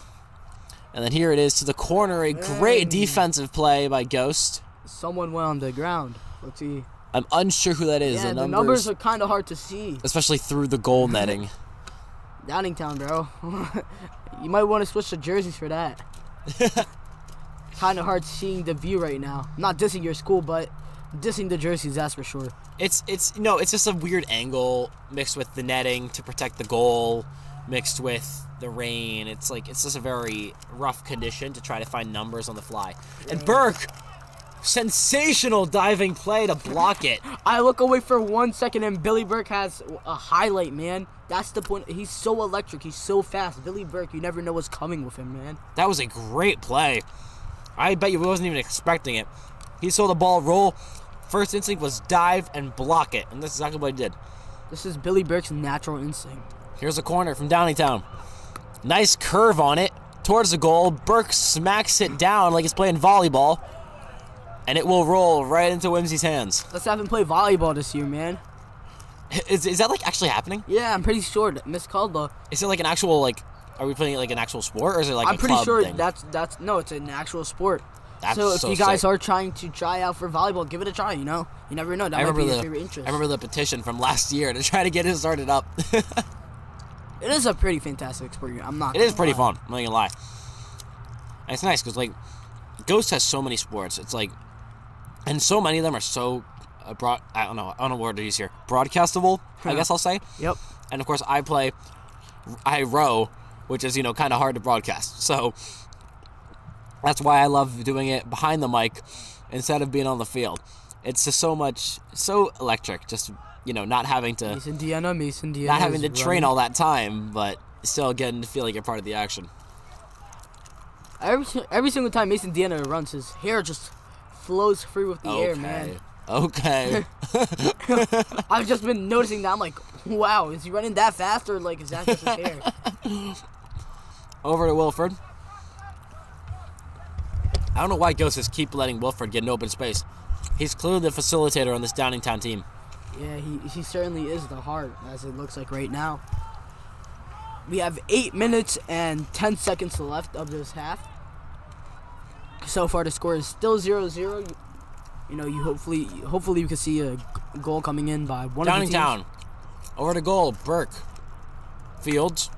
And then here it is to the corner. A great defensive play by Ghost. Someone went on the ground. Let's see. I'm unsure who that is. Yeah, the numbers are kind of hard to see. Especially through the goal netting. Downingtown, bro. You might want to switch the jerseys for that. Kind of hard seeing the view right now. I'm not dissing your school, but dissing the jerseys, that's for sure. It's just a weird angle mixed with the netting to protect the goal, mixed with the rain. It's just a very rough condition to try to find numbers on the fly. And Burke, sensational diving play to block it. I look away for 1 second and Billy Burke has a highlight, man. That's the point. He's so electric. He's so fast. Billy Burke, you never know what's coming with him, man. That was a great play. I bet you wasn't even expecting it. He saw the ball roll. First instinct was dive and block it, and that's exactly what he did. This is Billy Burke's natural instinct. Here's a corner from Downingtown. Nice curve on it towards the goal. Burke smacks it down like he's playing volleyball, and it will roll right into Whimsy's hands. Let's have him play volleyball this year, man. Is that actually happening? Yeah, I'm pretty sure. Miss Caldwell. Is it an actual Are we playing it like an actual sport, or is it like I'm a pretty club sure thing? that's no, it's an actual sport. That's so if so you guys sick. are trying to try out for volleyball, give it a try. You never know. That might be your favorite interest. I remember the petition from last year to try to get it started up. It is a pretty fantastic sport. I'm not. It is pretty fun. I'm not gonna lie. And it's nice because Ghost has so many sports. It's and so many of them are so broad. I don't know what word to use here. Broadcastable, I guess I'll say. Yep. And of course, I row, which is kind of hard to broadcast. So that's why I love doing it behind the mic instead of being on the field. It's just so electric. Just not having to Mason Deanna not having to is train running. all that time, but still getting to feel like you're part of the action. Every single time Mason Deanna runs, his hair just flows free with the air, man. Okay. I've just been noticing that. I'm like, wow, is he running that fast, or is that just his hair? Over to Wilford. I don't know why Ghosts just keep letting Wilford get an open space. He's clearly the facilitator on this Downingtown team. Yeah, he certainly is the heart, as it looks like right now. We have 8 minutes and 10 seconds left of this half. So far, the score is still 0-0. you know, hopefully you can see a goal coming in by one of the teams. Downingtown. Over to goal. Burke. Fields.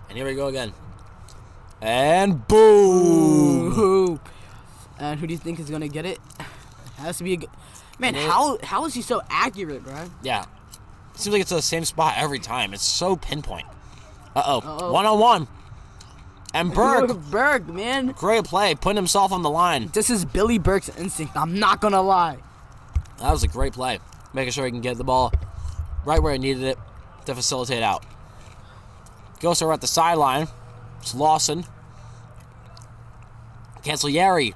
And here we go again. And boom! Ooh. And who do you think is gonna get it? It has to be a good. Man, how is he so accurate, bro? Yeah. Seems like it's the same spot every time. It's so pinpoint. Uh-oh. Uh-oh. 1-on-1. And Burke. Burke, man. Great play. Putting himself on the line. This is Billy Burke's instinct. I'm not gonna lie. That was a great play. Making sure he can get the ball right where he needed it to facilitate out. Ghosts are at the sideline. It's Lawson. Cancellieri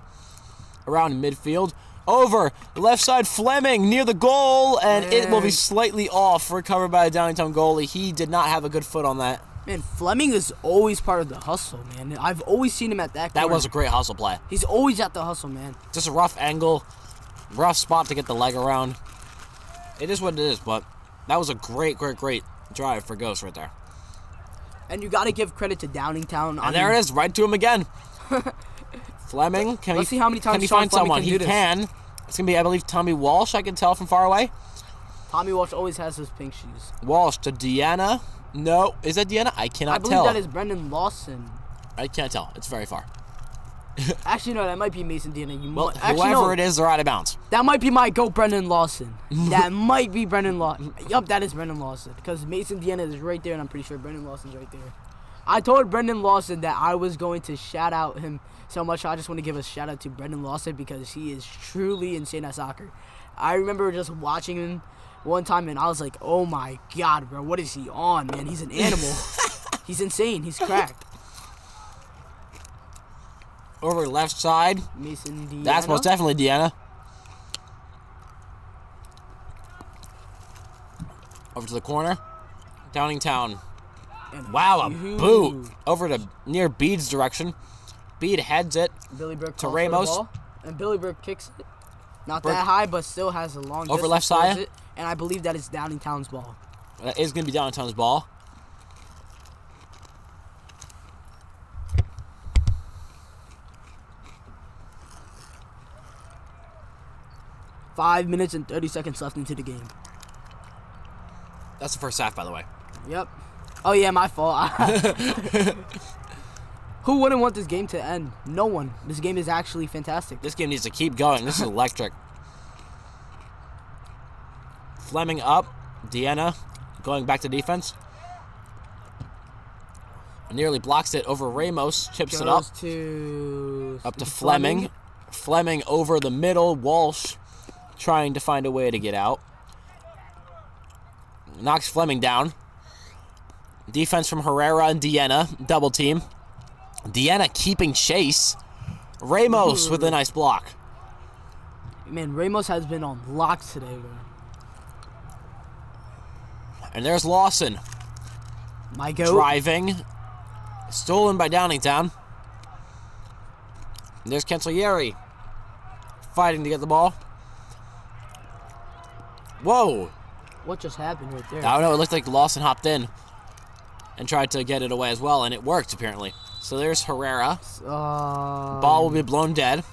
around midfield. Over the left side, Fleming near the goal, and it will be slightly off. Recovered by a Downingtown goalie. He did not have a good foot on that. Man, Fleming is always part of the hustle, man. I've always seen him at that corner. That was a great hustle play. He's always at the hustle, man. Just a rough angle, rough spot to get the leg around. It is what it is, but that was a great drive for Ghost right there. And you got to give credit to Downingtown. And there it is, right to him again. Fleming, Let's see how many times can he Sean find Fleming someone? can do He this. can. It's going to be, I believe, Tommy Walsh, I can tell from far away. Tommy Walsh always has his pink shoes. Walsh to Deanna. No, is that Deanna? I cannot I believe tell. that is Brendan Lawson. I can't tell. It's very far. Actually, no, that might be Mason Deanna. Well, Actually, whoever no, it is, they're out of bounds. that might be my goat, Brendan Lawson. That might be Brendan Lawson. Yup, that is Brendan Lawson. Because Mason Deanna is right there, and I'm pretty sure Brendan Lawson's right there. I told Brendan Lawson that I was going to shout out him so much. I just want to give a shout out to Brendan Lawson because he is truly insane at soccer. I remember just watching him one time, and I was like, oh my God, bro, what is he on, man? He's an animal. He's insane. He's cracked. Over left side. Mason Deanna. That's most definitely Deanna. Over to the corner. Downingtown. And Wow, a Ooh. boot. Over to near Bede's direction. Bede heads it. Billy Burke to calls for the Ramos. ball, and Billy Burke kicks it. Not Burke- that high, but still has a long Over distance left towards side. it, and I believe that is Downingtown's ball. That is going to be Downingtown's ball. Five minutes and 30 seconds left into the game. That's the first half, by the way. Yep. Oh yeah, my fault. Who wouldn't want this game to end? No one. This game is actually fantastic. This game needs to keep going. This is electric. Fleming up. Deanna going back to defense. Nearly blocks it over Ramos. Chips it up. Goes to Up to Fleming. Fleming over the middle. Walsh trying to find a way to get out. Knocks Fleming down. Defense from Herrera and Deanna. Double team. Deanna keeping chase. Ramos with a nice block. Man, Ramos has been on lock today, bro. And there's Lawson. My goat. Driving. Stolen by Downingtown. And there's Cancellieri. Fighting to get the ball. Whoa. What just happened right there? I don't know. It looked like Lawson hopped in and tried to get it away as well, and it worked, apparently. So there's Herrera. Ball will be blown dead.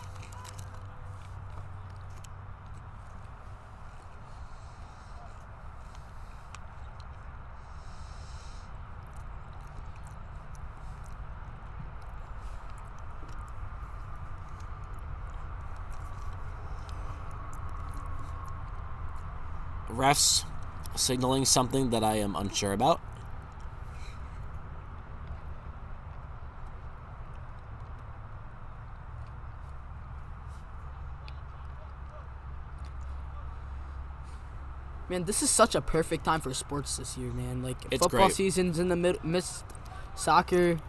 Refs signaling something that I am unsure about. Man, this is such a perfect time for sports this year, man. Like, It's football great. season's in the midst. Soccer,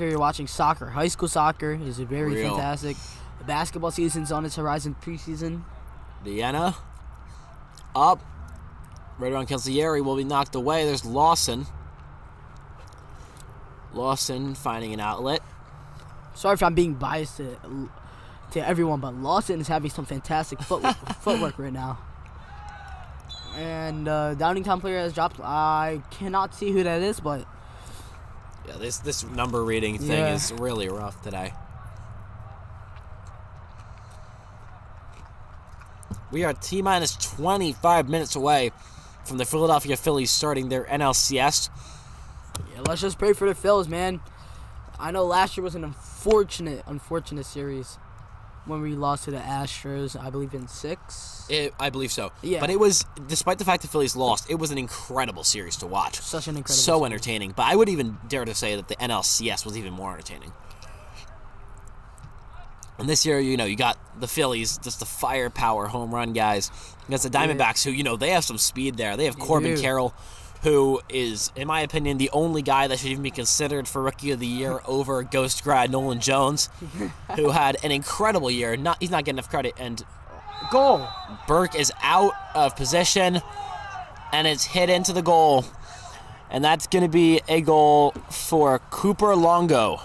you're watching soccer. High school soccer is very Real. fantastic. The basketball season's on its horizon, preseason. Deanna. Up. Right around Cancellieri will be knocked away. There's Lawson. Lawson finding an outlet. Sorry if I'm being biased to everyone, but Lawson is having some fantastic footwork right now. And Downingtown player has dropped. I cannot see who that is, but Yeah, this number reading thing Yeah. is really rough today. We are T-minus 25 minutes away from the Philadelphia Phillies starting their NLCS. Yeah, let's just pray for the Phils, man. I know last year was an unfortunate series when we lost to the Astros, I believe in 6. I believe so. Yeah. But it was, despite the fact the Phillies lost, it was an incredible series to watch. Such an incredible So series. entertaining. But I would even dare to say that the NLCS was even more entertaining. And this year, you got the Phillies, just the firepower home run guys, against the Diamondbacks, who, they have some speed there. They have Corbin do. Carroll, who is, in my opinion, the only guy that should even be considered for Rookie of the Year over Ghost grad Nolan Jones, who had an incredible year. He's not getting enough credit. And Goal. Burke is out of position, and it's hit into the goal. And that's going to be a goal for Cooper Longo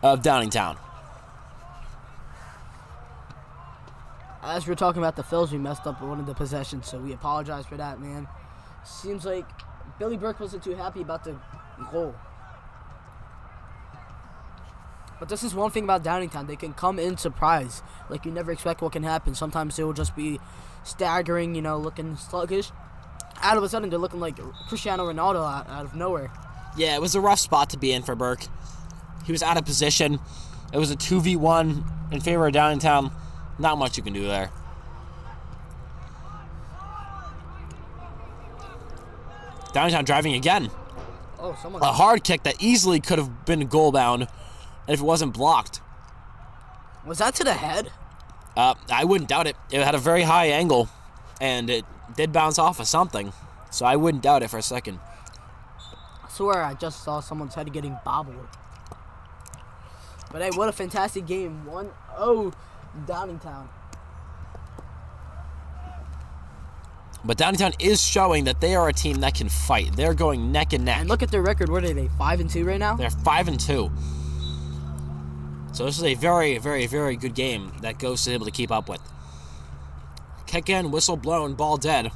of Downingtown. As we're talking about the Phils, we messed up one of the possessions, so we apologize for that, man. Seems like Billy Burke wasn't too happy about the goal. But this is one thing about Downingtown. They can come in surprise. Like, you never expect what can happen. Sometimes they will just be staggering, looking sluggish. Out of a sudden, they're looking like Cristiano Ronaldo out of nowhere. Yeah, it was a rough spot to be in for Burke. He was out of position. It was a 2v1 in favor of Downingtown. Not much you can do there. Downingtown driving again. Oh, someone. A hard kick that easily could have been goal bound if it wasn't blocked. Was that to the head? I wouldn't doubt it. It had a very high angle, and it did bounce off of something. So I wouldn't doubt it for a second. I swear I just saw someone's head getting bobbled. But hey, what a fantastic game. 1-0 Downingtown. But Downingtown is showing that they are a team that can fight. They're going neck and neck. And look at their record. What are they, 5-2 right now? They're 5-2. So this is a very, very, very good game that Ghost is able to keep up with. Kick in, whistle blown, ball dead.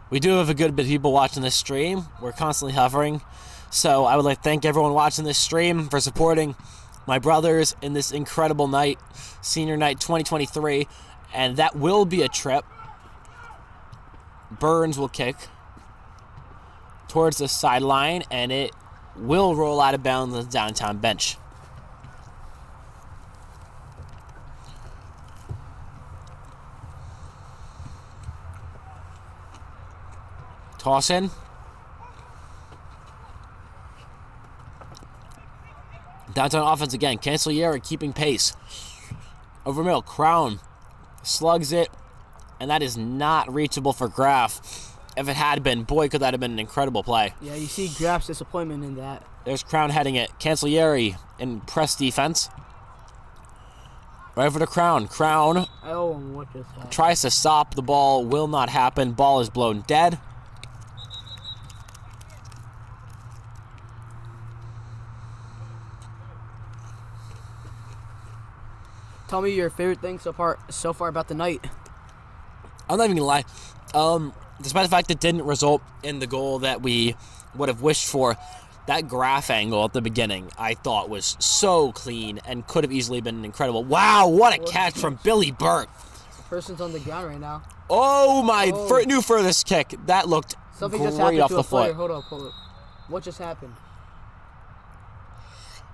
We do have a good bit of people watching this stream. We're constantly hovering. So I would like to thank everyone watching this stream for supporting my brothers in this incredible night, Senior Night 2023. And that will be a trip. Burns will kick towards the sideline, and it will roll out of bounds on the downtown bench. Toss in. Downtown offense again. Cancellieri keeping pace. Over middle. Crown slugs it. And that is not reachable for Graf. If it had been, boy, could that have been an incredible play. Yeah, you see Graf's disappointment in that. There's Crown heading it. Cancellieri in press defense. Right over to Crown. Crown Oh, what just happened? tries to stop the ball. Will not happen. Ball is blown dead. Tell me your favorite thing so far about the night. I'm not even gonna lie. Despite the fact it didn't result in the goal that we would have wished for, that Graf angle at the beginning I thought was so clean and could have easily been incredible. Wow, what a catch from Billy Burke. Person's on the ground right now. Oh my, Oh. New furthest kick. That looked Something just great happened off to the a player. foot. Hold up. What just happened?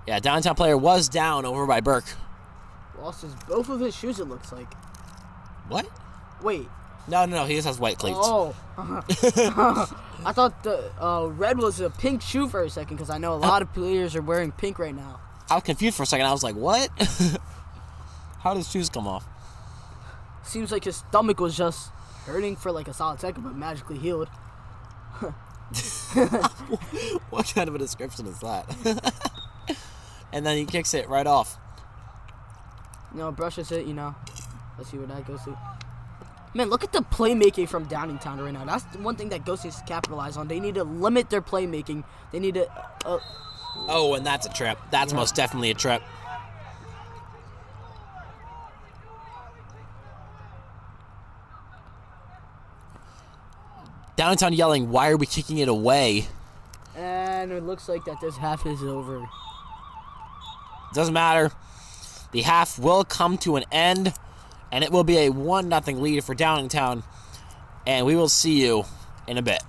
Yeah, downtown player was down over by Burke. Lost both of his shoes, it looks like. What? Wait. No, he just has white cleats. Oh. I thought the red was a pink shoe for a second because I know a lot of players are wearing pink right now. I was confused for a second. I was like, what? How did his shoes come off? Seems like his stomach was just hurting for like a solid second, but magically healed. What kind of a description is that? And then he kicks it right off. Brushes it, Let's see where that goes to. Man, look at the playmaking from Downingtown right now. That's the one thing that Ghost needs to capitalize on. They need to limit their playmaking. They need to... Oh, and that's a trip. That's most definitely a trip. Downingtown yelling, "Why are we kicking it away?" And it looks like that this half is over. Doesn't matter. The half will come to an end, and it will be a 1-0 lead for Downingtown. And we will see you in a bit.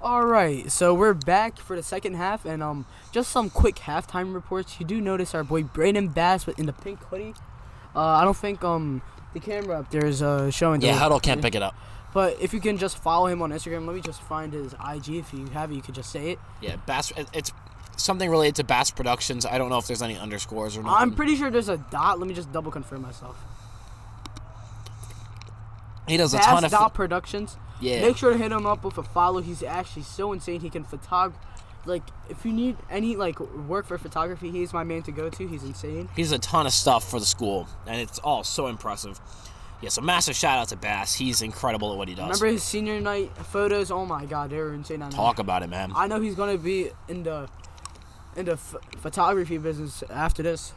All right, so we're back for the second half, and just some quick halftime reports. You do notice our boy Brayden Bass in the pink hoodie. I don't think the camera up there is showing. Yeah, Huddle can't pick it up. But if you can just follow him on Instagram, let me just find his IG. If you have it, you could just say it. Yeah, Bass. It's something related to Bass Productions. I don't know if there's any underscores or not. I'm pretty sure there's a dot. Let me just double confirm myself. He does a Bass ton of. Dot Productions. Yeah. Make sure to hit him up with a follow. He's actually so insane. He can like if you need any like work for photography, he's my man to go to. He's insane. He does a ton of stuff for the school, and it's all so impressive. Yeah, so massive shout out to Bass. He's incredible at what he does. Remember his senior night photos? Oh my God, they were insane. Talk about it, man. I know he's gonna be in the photography business after this.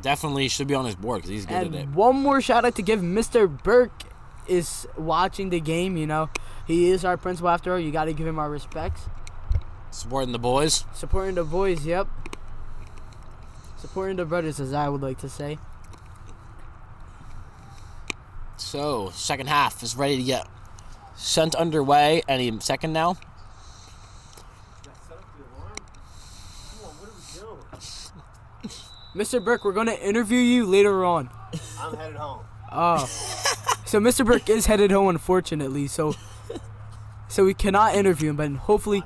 Definitely should be on his board because he's good And at it. one more shout out to give Mr. Burke is watching the game. You know, he is our principal after all. You got to give him our respects. Supporting the boys. Supporting the boys, yep. Supporting the brothers, as I would like to say. So, second half is ready to get sent underway. Any second now? Mr. Burke, we're going to interview you later on. I'm headed home. Oh. So Mr. Burke is headed home, unfortunately. So we cannot interview him, but hopefully.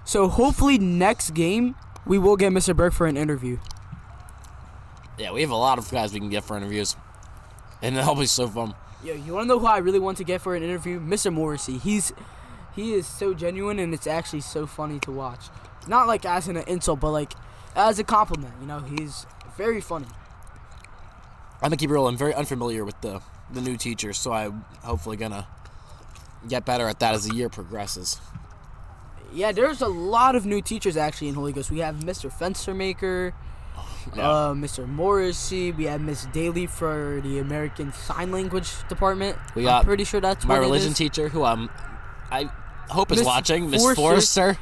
So hopefully next game we will get Mr. Burke for an interview. Yeah, we have a lot of guys we can get for interviews. And that'll be so fun. Yo, you want to know who I really want to get for an interview? Mr. Morrissey. He is so genuine, and it's actually so funny to watch. Not like as an insult, but like as a compliment. You know, he's very funny. I'm gonna keep it real. I'm very unfamiliar with the new teachers, so I'm hopefully gonna get better at that as the year progresses. Yeah, there's a lot of new teachers actually in Holy Ghost. We have Mr. Fencermaker, Mr. Morrissey. We have Miss Daly for the American Sign Language Department. We got I'm pretty sure that's my what it religion is. teacher, who I hope is Miss watching, Miss Forster. Forrester.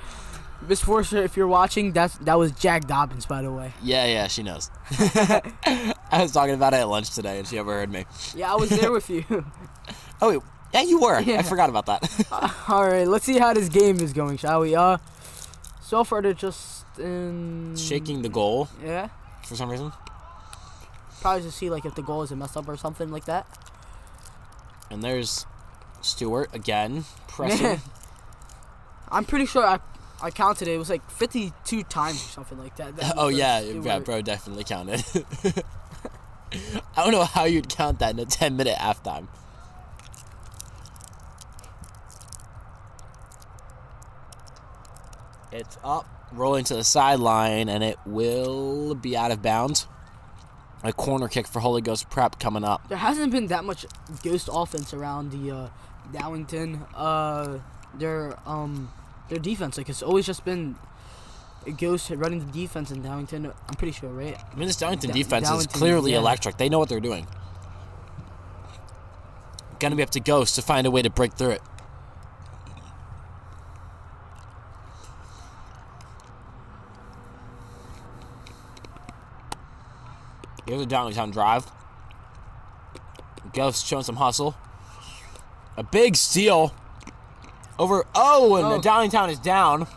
Miss Forster, if you're watching, that was Jack Dobbins, by the way. Yeah, she knows. I was talking about it at lunch today, and she overheard me. Yeah, I was there with you. Oh, wait. Yeah, you were. Yeah. I forgot about that. All right, let's see how this game is going, shall we? So far they're just Shaking the goal Yeah, for some reason. probably to see like if the goal is messed up or something like that. And there's Stewart again pressing. Man, I'm pretty sure I counted it. It was like 52 times or something like that. Oh yeah, Stewart. bro, definitely counted. I don't know how you'd count that in a 10-minute halftime. It's up, rolling to the sideline, and it will be out of bounds. A corner kick for Holy Ghost Prep coming up. There hasn't been that much Ghost offense around the Downingtown. Their defense, like it's always just been Ghost running the defense in Downingtown. I'm pretty sure, right? I mean, this Downingtown defense is Downingtown, clearly yeah. electric. They know what they're doing. Gonna be up to Ghost to find a way to break through it. Here's a Downingtown drive. Ghost showing some hustle. A big steal. Over. The Downingtown is down.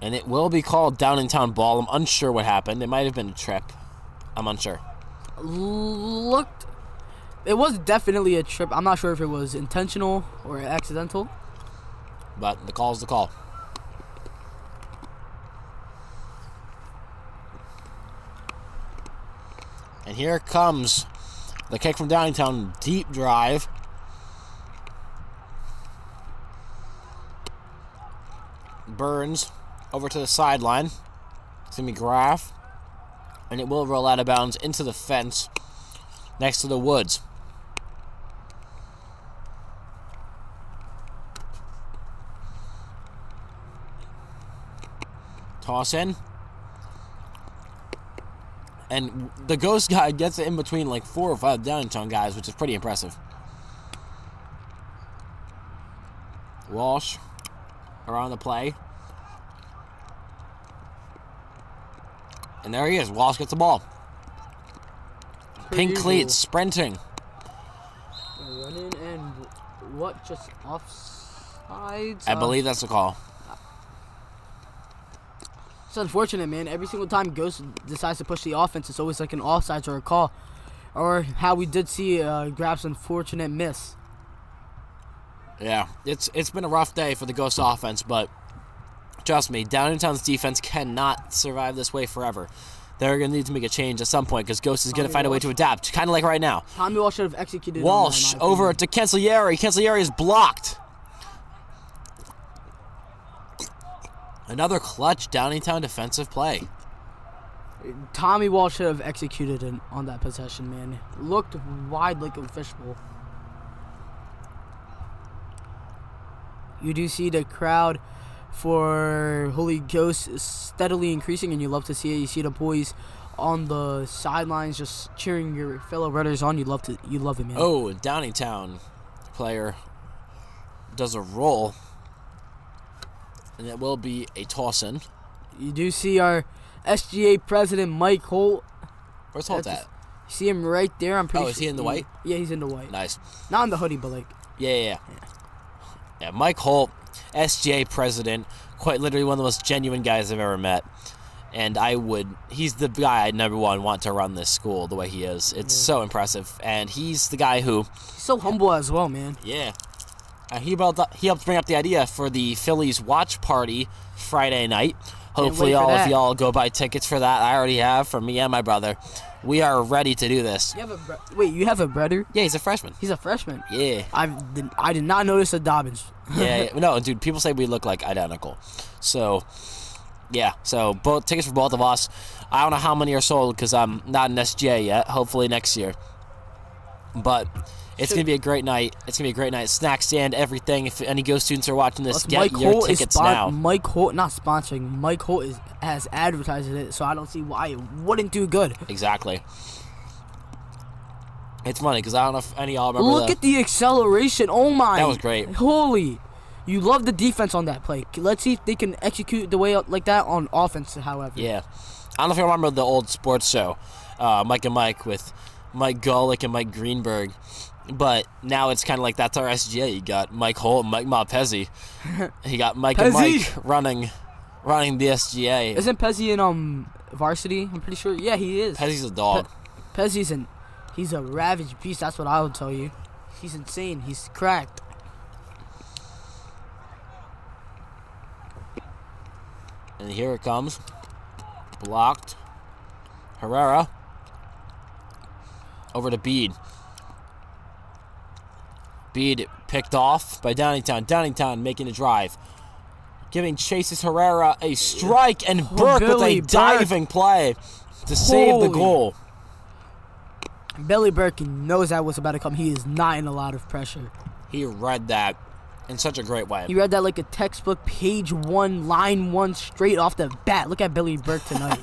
And it will be called Downingtown ball. I'm unsure what happened. It might have been a trip. I'm unsure. It was definitely a trip. I'm not sure if it was intentional or accidental. But the call's the call. And here comes the kick from Downingtown. Deep drive. Burns over to the sideline. It's going to be Graff. And it will roll out of bounds into the fence next to the woods. Toss in. And the Ghost guy gets it in between like 4 or 5 Downingtown guys, which is pretty impressive. Walsh around the play. And there he is. Walsh gets the ball. Pink cleats sprinting. Running and what? Just offsides? I believe that's the call. It's unfortunate, man. Every single time Ghost decides to push the offense, it's always like an offsides or a call. Or how we did see Grab's unfortunate miss. Yeah, it's been a rough day for the Ghost offense, but trust me, Downingtown's defense cannot survive this way forever. They're going to need to make a change at some point because Ghost is going to find a way to adapt, kind of like right now. Tommy Walsh should have executed. Walsh over to Cancellieri. Cancellieri is blocked. Another clutch Downingtown defensive play. Tommy Walsh should have executed on that possession, man. Looked wide like a fishbowl. You do see the crowd for Holy Ghost steadily increasing, and you love to see it. You see the boys on the sidelines just cheering your fellow Redders on. You love it, man. Oh, Downingtown player does a roll, and it will be a toss-in. You do see our SGA president, Mike Holt. Where's Holt at? You see him right there. I'm pretty sure. Is he in the white? Yeah, he's in the white. Nice. Not in the hoodie, but like. Yeah. Yeah, Mike Holt, SGA president, quite literally one of the most genuine guys I've ever met. And he's the guy I'd never want to run this school the way he is. It's so impressive. And he's the guy who... He's so humble as well, man. Yeah. He helped bring up the idea for the Phillies watch party Friday night. Hopefully all of y'all go buy tickets for that. I already have for me and my brother. We are ready to do this. Wait, you have a brother? Yeah, he's a freshman. He's a freshman? Yeah. I did not notice the Dobbins. Yeah. No, dude, people say we look like identical. So, yeah. So, both tickets for both of us. I don't know how many are sold because I'm not an SGA yet. Hopefully next year. But... It's going to be a great night. It's going to be a great night. Snack stand, everything. If any Go students are watching this, get your tickets now. Mike Holt, not sponsoring. Mike Holt has advertised it, so I don't see why it wouldn't do good. Exactly. It's funny because I don't know if any of y'all remember Look at the acceleration. Oh, my. That was great. Holy. You love the defense on that play. Let's see if they can execute the way like that on offense, however. Yeah. I don't know if you remember the old sports show, Mike and Mike, with Mike Golick and Mike Greenberg. But now it's kind of like that's our SGA. You got Mike Holt and Mike Malpezzi. He got Mike and Mike running the SGA. Isn't Pezzi in varsity? I'm pretty sure. Yeah, he is. Pezzi's a dog. He's a ravaged beast. That's what I will tell you. He's insane. He's cracked. And here it comes. Blocked. Herrera. Over to Bede. Bede picked off by Downingtown. Downingtown making a drive. Giving Chase's Herrera a strike, and Burke with a diving play to save the goal. Billy Burke knows that what's about to come. He is not in a lot of pressure. He read that in such a great way. He read that like a textbook, page 1, line 1, straight off the bat. Look at Billy Burke tonight.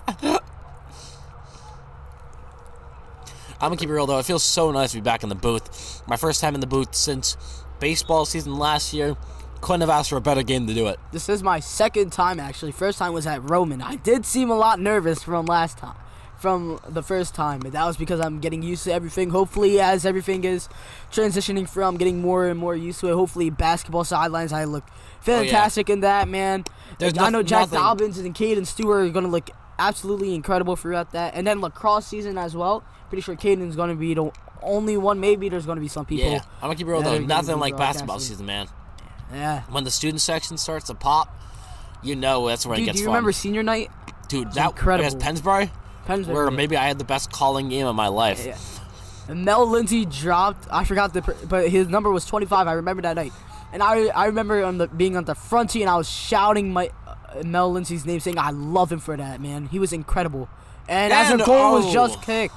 I'm going to keep it real, though. It feels so nice to be back in the booth. My first time in the booth since baseball season last year. Couldn't have asked for a better game to do it. This is my second time, actually. First time was at Roman. I did seem a lot nervous from the first time. But that was because I'm getting used to everything. Hopefully, as everything is transitioning from getting more and more used to it, hopefully basketball sidelines, I look fantastic in that, man. I know Jack Dobbins and Caden Stewart are going to look absolutely incredible throughout that. And then lacrosse season as well. Pretty sure Caden's going to be the only one. Maybe there's going to be some people. Yeah, I'm going to keep it real, though. Nothing like basketball season, man. Yeah. When the student section starts to pop, you know that's when it gets fun. Do you remember senior night? Dude, that incredible. Against Pennsbury? Where maybe I had the best calling game of my life. Yeah. And Mel Lindsay dropped, I forgot but his number was 25. I remember that night. And I remember being on the front tee, and I was shouting Mel Lindsay's name, saying I love him for that, man. He was incredible. And as a goal was just kicked.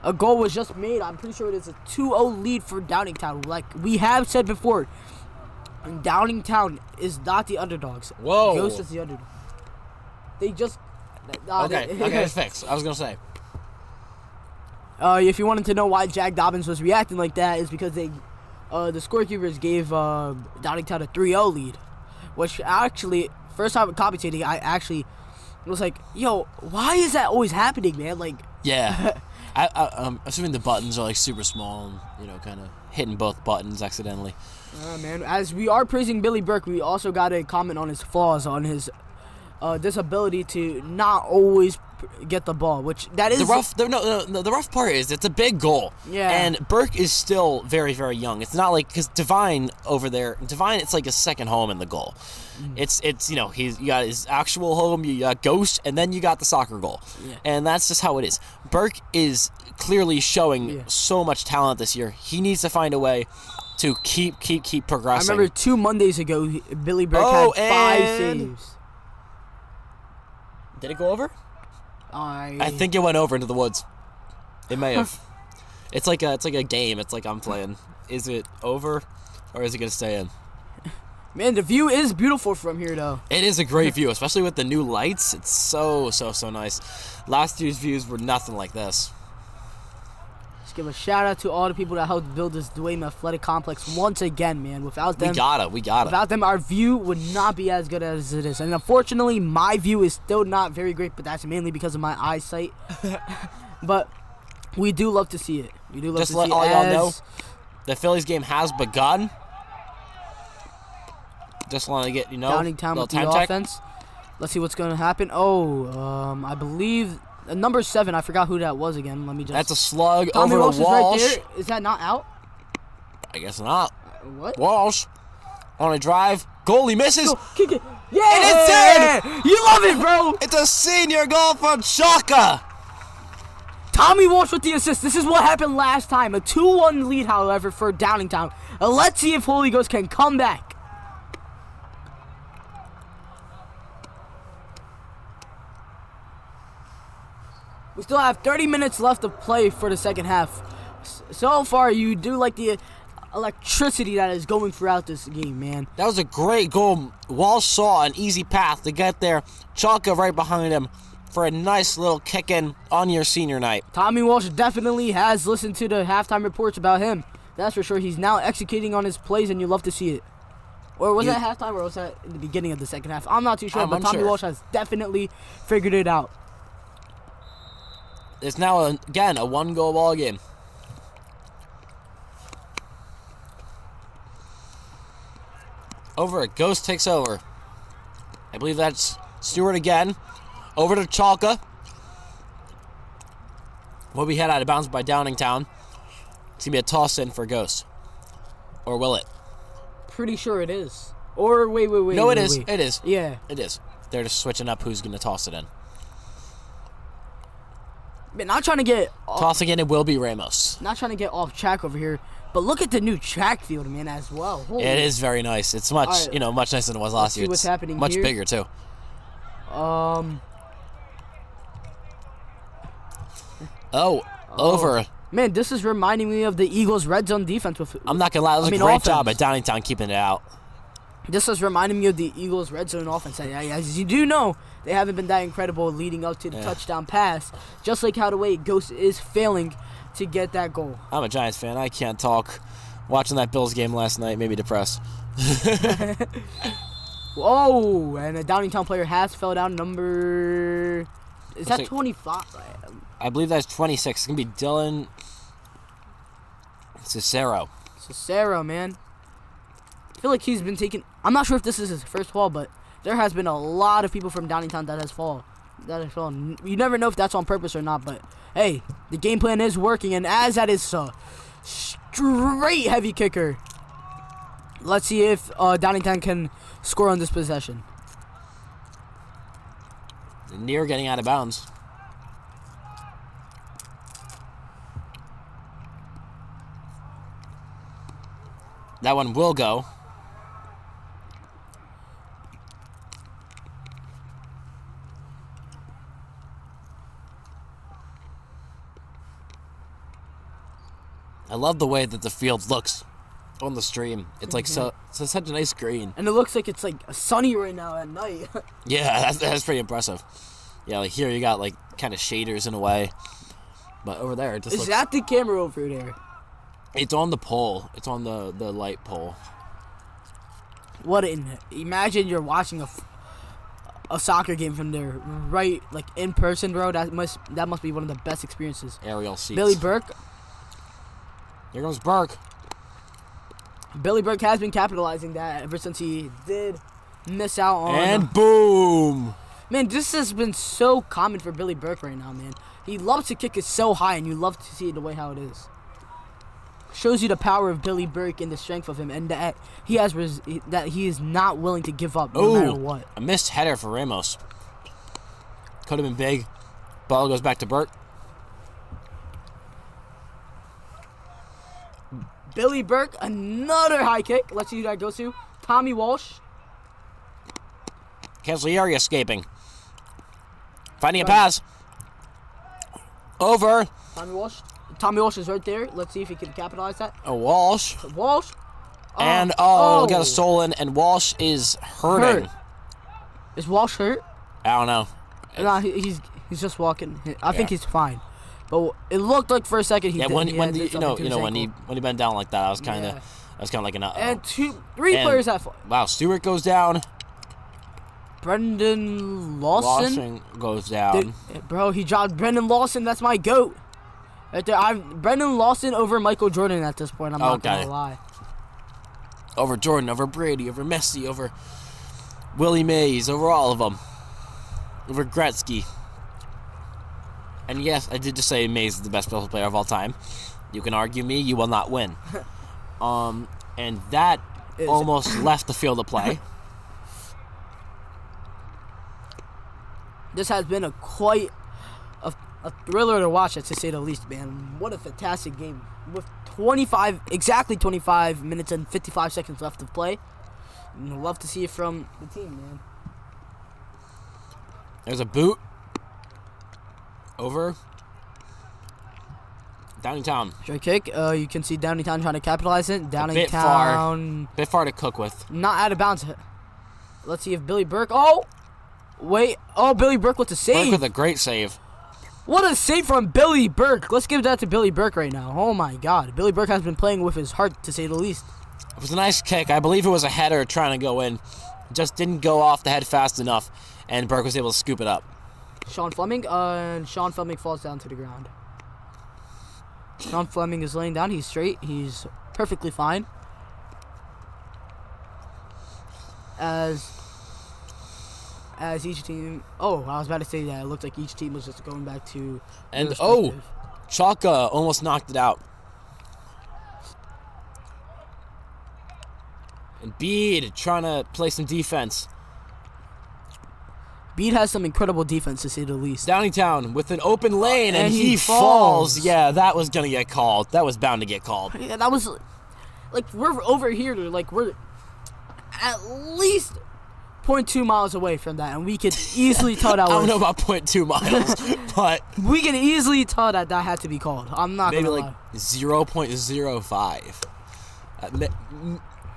A goal was just made. I'm pretty sure it is a 2-0 lead for Downingtown. Like we have said before, Downingtown is not the underdogs. Whoa. Ghost is the underdog. They just... Okay, it's fixed. I was going to say. If you wanted to know why Jack Dobbins was reacting like that, is because the scorekeepers gave Downingtown a 3-0 lead. Which actually, first time commentating, I actually was like, yo, why is that always happening, man? Like... Yeah. I'm assuming the buttons are like super small and kind of hitting both buttons accidentally. Man, as we are praising Billy Burke, we also got to comment on his flaws, on his disability to not always get the ball, which that is the rough part is it's a big goal. Yeah. And Burke is still very, very young. It's not like, because Divine over there, it's like a second home in the goal. It's you got his actual home, you got Ghost, and then you got the soccer goal. Yeah. And that's just how it is. Burke is clearly showing so much talent this year. He needs to find a way to keep progressing. I remember 2 Mondays ago, Billy Burke had 5 saves. Did it go over? I think it went over into the woods. It may have. It's like a game. It's like I'm playing. Is it over, or is it gonna stay in? Man, the view is beautiful from here, though. It is a great view, especially with the new lights. It's so nice. Last year's views were nothing like this. Let's give a shout out to all the people that helped build this Dwayne Athletic Complex once again, man. Without them, we got it. Without them, our view would not be as good as it is. And unfortunately, my view is still not very great, but that's mainly because of my eyesight. But we do love to see it. We do love Just to let see all it. y'all know, the Phillies game has begun. Just want to get Downingtown with the offense. Let's see what's going to happen. I believe number 7. I forgot who that was again. Let me just. That's a slug Tommy over Walsh to Walsh. is right there. Is that not out? I guess not. What? Walsh on a drive. Goalie misses. Kick it. Yeah! And it's in! You love it, bro! It's a senior goal for Chaka. Tommy Walsh with the assist. This is what happened last time. A 2-1 lead, however, for Downingtown. Let's see if Holy Ghost can come back. We still have 30 minutes left to play for the second half. So far, you do like the electricity that is going throughout this game, man. That was a great goal. Walsh saw an easy path to get there. Chaka right behind him for a nice little kick-in on your senior night. Tommy Walsh definitely has listened to the halftime reports about him. That's for sure. He's now executing on his plays, and you love to see it. Or was that halftime, or was that in the beginning of the second half? I'm not too sure, but Tommy Walsh has definitely figured it out. It's now, again, a 1-goal ball game. Over it. Ghost takes over. I believe that's Stewart again. Over to Chalka. Will be head out of bounds by Downingtown. It's going to be a toss in for Ghost. Or will it? Pretty sure it is. Or wait. No, it is. It is. Yeah. It is. They're just switching up who's going to toss it in. Man, not trying to get tossing in, it will be Ramos. Not trying to get off track over here, but look at the new track field, man, as well. Holy it is very nice. It's much, much nicer than it was last year. What's happening much here. Bigger too. Over. Man, this is reminding me of the Eagles' red zone defense. I'm not gonna lie, it was a great job at Downingtown keeping it out. This is reminding me of the Eagles' red zone offense. As you do know, they haven't been that incredible leading up to the touchdown pass. Just like how the way Ghost is failing to get that goal. I'm a Giants fan. I can't talk. Watching that Bills game last night made me depressed. Whoa! And a Downingtown player has fell down. Number... Is that 25? I believe that's 26. It's going to be Dylan Cicero. Cicero, man. I feel like he's been taking... I'm not sure if this is his first fall, but there has been a lot of people from Downingtown that has fallen. You never know if that's on purpose or not, but hey, the game plan is working, and as that is a straight heavy kicker. Let's see if Downingtown can score on this possession. Near getting out of bounds. That one will go. I love the way that the field looks on the stream. It's like it's such a nice green. And it looks like it's like sunny right now at night. Yeah, that's pretty impressive. Yeah, like here you got like kind of shaders in a way. But over there it just looks... Is that the camera over there? It's on the pole. It's on the light pole. Imagine you're watching a soccer game from there, right, like in person, bro. That must be one of the best experiences. Aerial seats. Billy Burke. Here comes Burke. Billy Burke has been capitalizing that ever since he did miss out on. And boom. Man, this has been so common for Billy Burke right now, man. He loves to kick it so high, and you love to see it the way how it is. Shows you the power of Billy Burke and the strength of him, and that he is not willing to give up no matter what. A missed header for Ramos. Could have been big. Ball goes back to Burke. Billy Burke, another high kick. Let's see who that goes to. Tommy Walsh. Cancellieri escaping. Finding a pass. Over. Tommy Walsh. Tommy Walsh is right there. Let's see if he can capitalize that. A Walsh. Walsh. And, got a stolen, and Walsh is hurting. Hurt. Is Walsh hurt? I don't know. No, he's just walking. I think he's fine. But it looked like for a second he did. When he bent down like that, I was kind of like an And three players have. Wow, Stewart goes down. Brendan Lawson goes down. Bro, he dropped Brendan Lawson. That's my GOAT. Right there. I'm Brendan Lawson over Michael Jordan at this point. I'm not gonna lie. Over Jordan, over Brady, over Messi, over Willie Mays, over all of them. Over Gretzky. And yes, I did just say Mays is the best baseball player of all time. You can argue me, you will not win. And that almost left the field of play. This has been quite a thriller to watch, to say the least, man. What a fantastic game. With exactly 25 minutes and 55 seconds left to play. And I'd love to see it from the team, man. There's a boot. Over. Downingtown. Straight kick. You can see Downingtown trying to capitalize it. Downingtown. Bit far to cook with. Not out of bounds. Let's see if Billy Burke. Oh! Wait. Oh, Billy Burke with a save. Burke with a great save. What a save from Billy Burke. Let's give that to Billy Burke right now. Oh, my God. Billy Burke has been playing with his heart, to say the least. It was a nice kick. I believe it was a header trying to go in. Just didn't go off the head fast enough, and Burke was able to scoop it up. Sean Fleming, and Sean Fleming falls down to the ground. Sean Fleming is laying down. He's straight. He's perfectly fine. As each team... Oh, I was about to say that. It looked like each team was just going back to... And, Chaka almost knocked it out. And Bede trying to play some defense. Bede has some incredible defense, to say the least. Downingtown with an open lane, and he falls. Yeah, that was going to get called. That was bound to get called. Yeah, that was... Like, we're over here. Like, we're at least 0.2 miles away from that, and we could easily tell that was... I don't know about 0.2 miles, but... We can easily tell that had to be called. I'm not going to lie. Maybe, 0.05.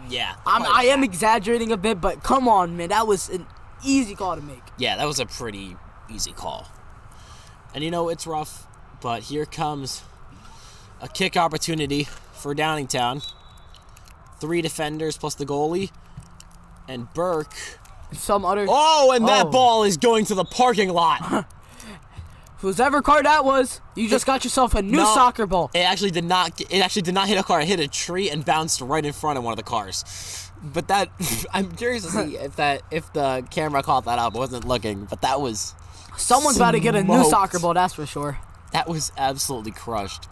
Yeah. I am exaggerating a bit, but come on, man. That was an easy call to make. Yeah, that was a pretty easy call. And it's rough, but here comes a kick opportunity for Downingtown. 3 defenders plus the goalie. And Burke. Some other... Oh, and that ball is going to the parking lot. Whoever car that was, you just got yourself a new soccer ball. It actually did not hit a car. It hit a tree and bounced right in front of one of the cars. But that, I'm curious to see if the camera caught that up. I wasn't looking, but that was... Someone's about to get a new soccer ball, that's for sure. That was absolutely crushed.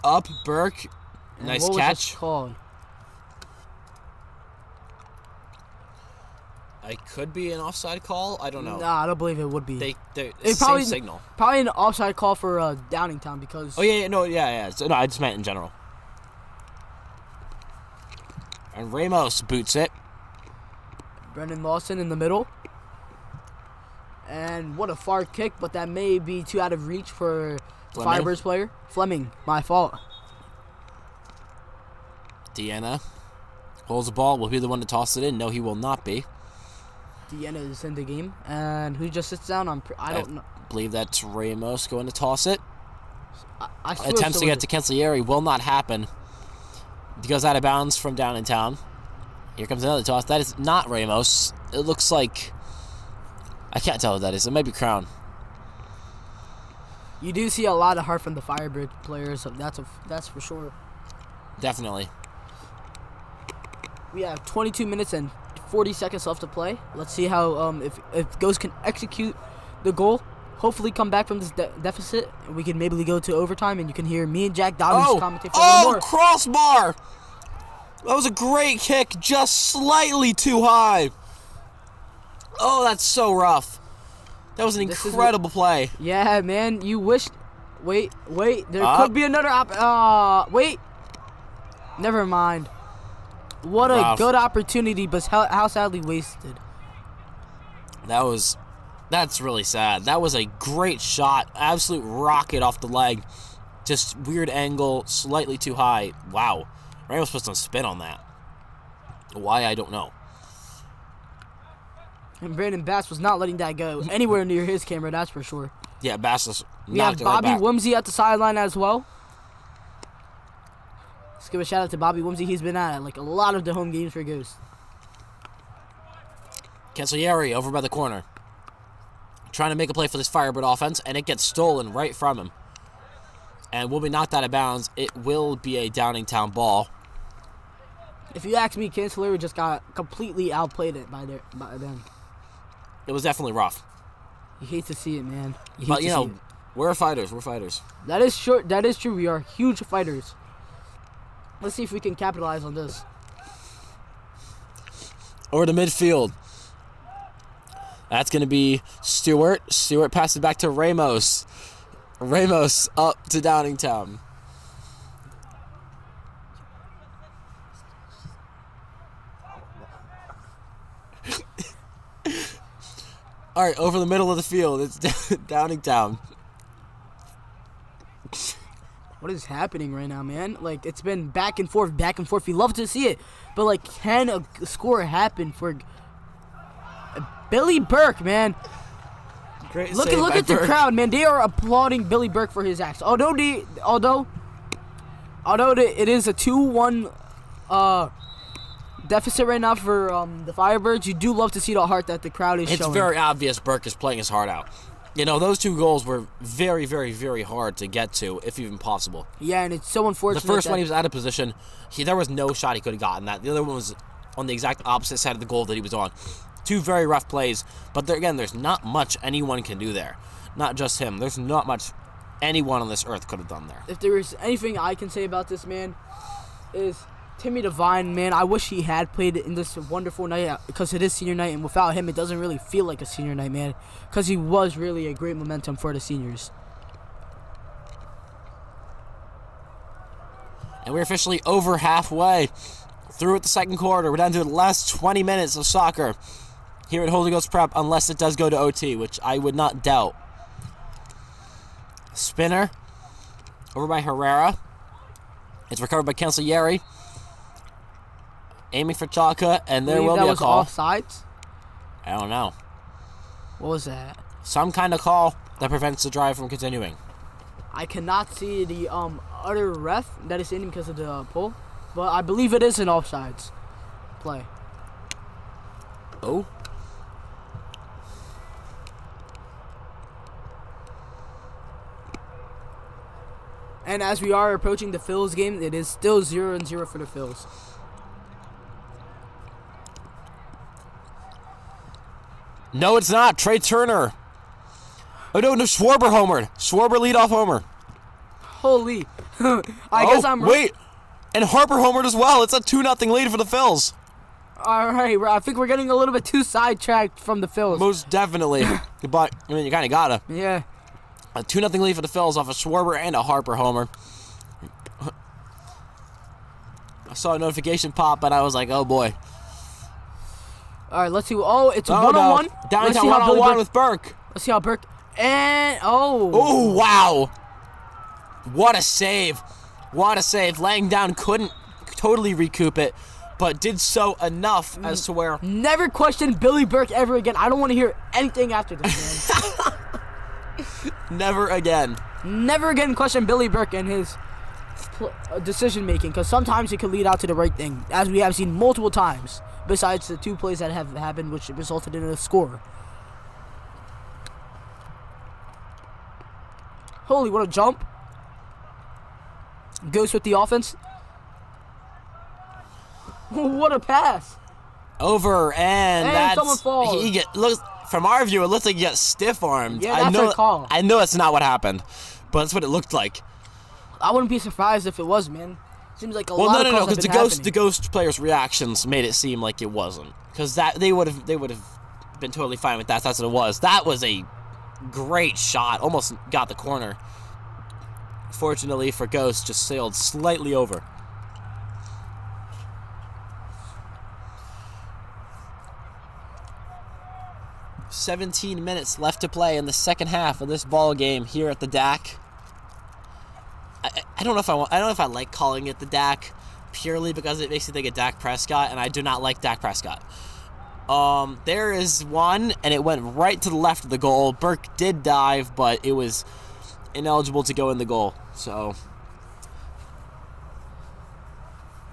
Up, Burke. Nice catch. What was this called? It could be an offside call. I don't know. Nah, I don't believe it would be. It's the same signal. Probably an offside call for Downingtown because... Oh, yeah. So, no, I just meant in general. And Ramos boots it. Brendan Lawson in the middle. And what a far kick, but that may be too out of reach for the Firebirds player. Fleming, my fault. Deanna holds the ball. Will he be the one to toss it in? No, he will not be. Deanna is in the game. And who just sits down? I don't know. I believe that's Ramos going to toss it. Attempts to get to Cancellieri will not happen. He goes out of bounds from Downingtown. Here comes another toss. That is not Ramos. It looks like I can't tell what that is. It might be Crown. You do see a lot of heart from the Firebird players, so that's for sure. Definitely. We have 22 minutes and 40 seconds left to play. Let's see how if Ghost can execute the goal. Hopefully come back from this deficit, and we can maybe go to overtime, and you can hear me and Jack Dobbins commentate for a little more. Crossbar! That was a great kick, just slightly too high. Oh, that's so rough. That was an incredible play. Yeah, man. You wish. Wait. There could be another wait. Never mind. What a good opportunity, but how sadly wasted. That's really sad. That was a great shot. Absolute rocket off the leg. Just weird angle, slightly too high. Wow. Ramos put some spin on that. Why, I don't know. And Brandon Bass was not letting that go anywhere near his camera, that's for sure. Yeah, Bass is we have Bobby Wimsey at the sideline as well. Let's give a shout out to Bobby Wimsey. He's been at like a lot of the home games for Ghost. Cancellieri over by the corner. Trying to make a play for this Firebird offense, and it gets stolen right from him. And will be knocked out of bounds. It will be a Downingtown ball. If you ask me, Cancellieri just got completely outplayed by them. It was definitely rough. You hate to see it, man. But, you know, we're fighters. We're fighters. That is short. That is true. We are huge fighters. Let's see if we can capitalize on this. Over to midfield. That's going to be Stewart. Stewart passes back to Ramos. Ramos up to Downingtown. All right, over the middle of the field. It's Downingtown. What is happening right now, man? Like, it's been back and forth, back and forth. We love to see it. But, like, can a score happen for Billy Burke, man? Great look save by at the Burke. crowd, man. They are applauding Billy Burke for his acts. Although it is a 2-1 deficit right now for the Firebirds, you do love to see the heart that the crowd is showing. It's very obvious Burke is playing his heart out. You know, those two goals were very, very, very hard to get to, if even possible. Yeah, and it's so unfortunate. The first one, he was out of position. There was no shot he could have gotten that. The other one was on the exact opposite side of the goal that he was on. Two very rough plays, but again, there's not much anyone can do there. Not just him. There's not much anyone on this earth could have done there. If there is anything I can say about this man, is Timmy Devine, man. I wish he had played in this wonderful night because it is senior night, and without him, it doesn't really feel like a senior night, man. Because he was really a great momentum for the seniors. And we're officially over halfway through the second quarter. We're down to the last 20 minutes of soccer here at Holy Ghost Prep, unless it does go to OT, which I would not doubt. Spinner over by Herrera. It's recovered by Cancellieri. Aiming for Chaka, and there will be a call. That was offsides? I don't know. What was that? Some kind of call that prevents the drive from continuing. I cannot see the other ref that is in because of the pull, but I believe it is an offsides play. Oh. And as we are approaching the Phils game, it is still 0-0 for the Phils. No, it's not. Trey Turner. Oh, no, Schwarber homered. Schwarber leadoff homer. Holy. I guess I'm... Wait. And Harper homered as well. It's a 2-0 lead for the Phils. All right. I think we're getting a little bit too sidetracked from the Phils. Most definitely. But, I mean, you kind of got to. Yeah. A 2-0 lead for the Phils off a Schwarber and a Harper homer. I saw a notification pop, and I was like, oh, boy. All right, let's see. Oh, it's a one-on-one. Downingtown one-on-one with Burke. Let's see how Burke... And... Oh. Oh, wow. What a save. What a save. Laying down couldn't totally recoup it, but did so enough as to where... Never question Billy Burke ever again. I don't want to hear anything after this, man. Never again. Never again question Billy Burke and his decision-making, because sometimes it can lead out to the right thing, as we have seen multiple times, besides the two plays that have happened, which resulted in a score. Holy, what a jump. Ghost with the offense. What a pass. Over, and someone falls. looks from our view, it looks like he got stiff armed. Yeah, that's a call. I know that's not what happened, but that's what it looked like. I wouldn't be surprised if it was, man. Seems like a Well, lot no, of calls because have been happening. the ghost players' reactions made it seem like it wasn't, because that they would have been totally fine with that. That's what it was. That was a great shot, almost got the corner. Fortunately for Ghost, just sailed slightly over. "17 minutes left to play in the second half of this ball game here at the DAC. I don't know if I don't know if I like calling it the DAC purely because it makes me think of Dak Prescott, and I do not like Dak Prescott. There is one, and it went right to the left of the goal. Burke did dive, but it was ineligible to go in the goal. So,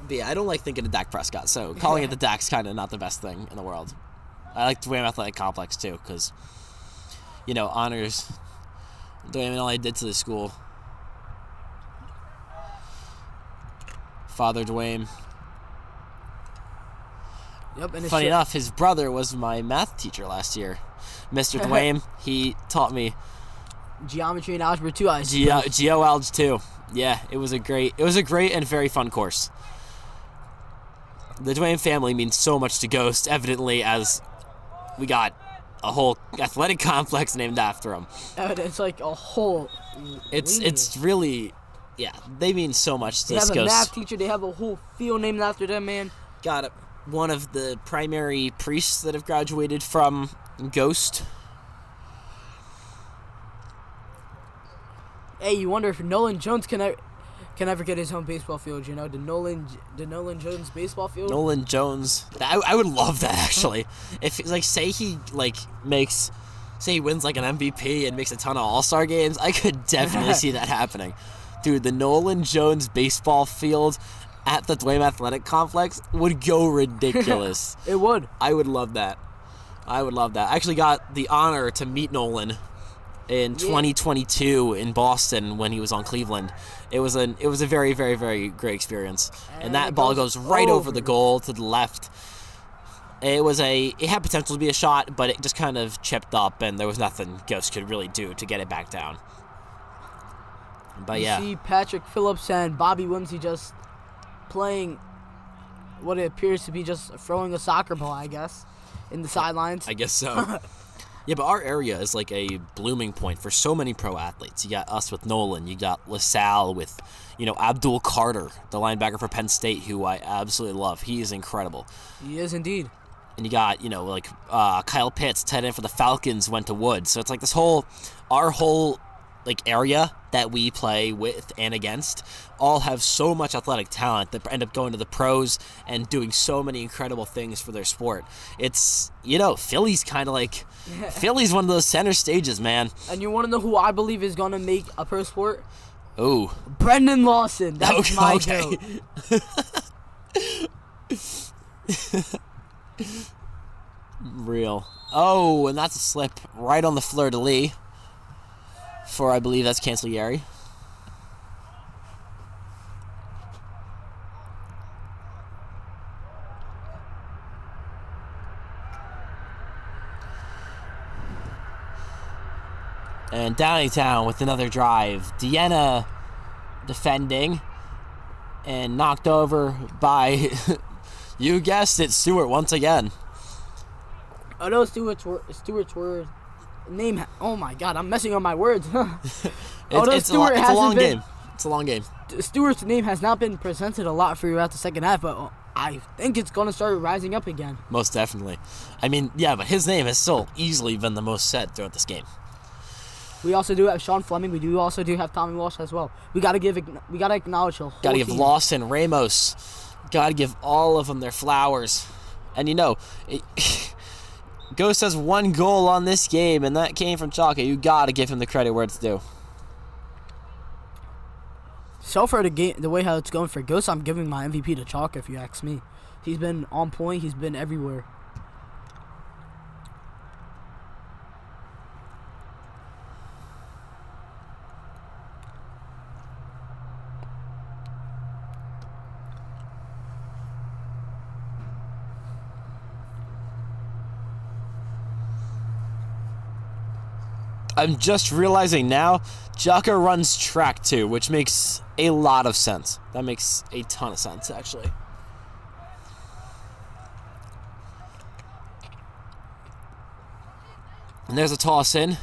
but yeah, I don't like thinking of Dak Prescott, so calling it the DAC's kind of not the best thing in the world. I like Dwayne Athletic Complex too, because, you know, honors Dwayne and all I did to the school. Father Dwayne. Yep, and Funny enough, his brother was my math teacher last year. Mr. Dwayne, he taught me Geometry and Algebra 2, I suppose. Geo-Alg 2. Yeah, it was a great and very fun course. The Dwayne family means so much to Ghost, evidently, as we got a whole athletic complex named after him. It's like a whole... It's really... Yeah, they mean so much to They this have a Ghost. math teacher. They have a whole field named after them, man. Got it. One of the primary priests that have graduated from Ghost. Hey, you wonder if Nolan Jones can ever get his own baseball field, you know? The Nolan Jones baseball field? Nolan Jones. I would love that, actually. If, like, say he wins, like, an MVP and makes a ton of All-Star games, I could definitely see that happening. Dude, the Nolan Jones baseball field at the Dwayne Athletic Complex would go ridiculous. It would. I would love that. I actually got the honor to meet Nolan in 2022 in Boston when he was on Cleveland. It was a very, very, very great experience. And that ball goes right over the goal to the left. It had potential to be a shot, but it just kind of chipped up, and there was nothing Ghost could really do to get it back down. But You see Patrick Phillips and Bobby Wimsey just playing what it appears to be just throwing a soccer ball, I guess, in the sidelines. I guess so. Yeah, but our area is like a blooming point for so many pro athletes. You got us with Nolan. You got LaSalle with, Abdul Carter, the linebacker for Penn State, who I absolutely love. He is incredible. He is indeed. And you got, Kyle Pitts, tight end for the Falcons, went to Wood. So it's like our whole area that we play with and against all have so much athletic talent that end up going to the pros and doing so many incredible things for their sport. It's, Philly's kind of Philly's one of those center stages, man. And you want to know who I believe is going to make a pro sport? Oh. Brendan Lawson. That's my okay. goat. Real. Oh, and that's a slip right on the fleur-de-lis. For, I believe that's Cancellieri. And Downingtown with another drive. Deanna defending. And knocked over by, you guessed it, Stewart once again. Oh, no, Stewart's word. Name. Oh my God, I'm messing up my words. It's a long game. It's a long game. Stewart's name has not been presented a lot throughout the second half, but I think it's going to start rising up again. Most definitely. I mean, yeah, but his name has still easily been the most said throughout this game. We also do have Sean Fleming. We also do have Tommy Walsh as well. We gotta acknowledge the whole Gotta give team. Lawson, Ramos. Gotta give all of them their flowers. And Ghost has one goal on this game, and that came from Chalka. You gotta give him the credit where it's due. So far, the way how it's going for Ghost, I'm giving my MVP to Chalka, if you ask me. He's been on point. He's been everywhere. I'm just realizing now, Jocko runs track too, which makes a lot of sense. That makes a ton of sense, actually. And there's a toss in.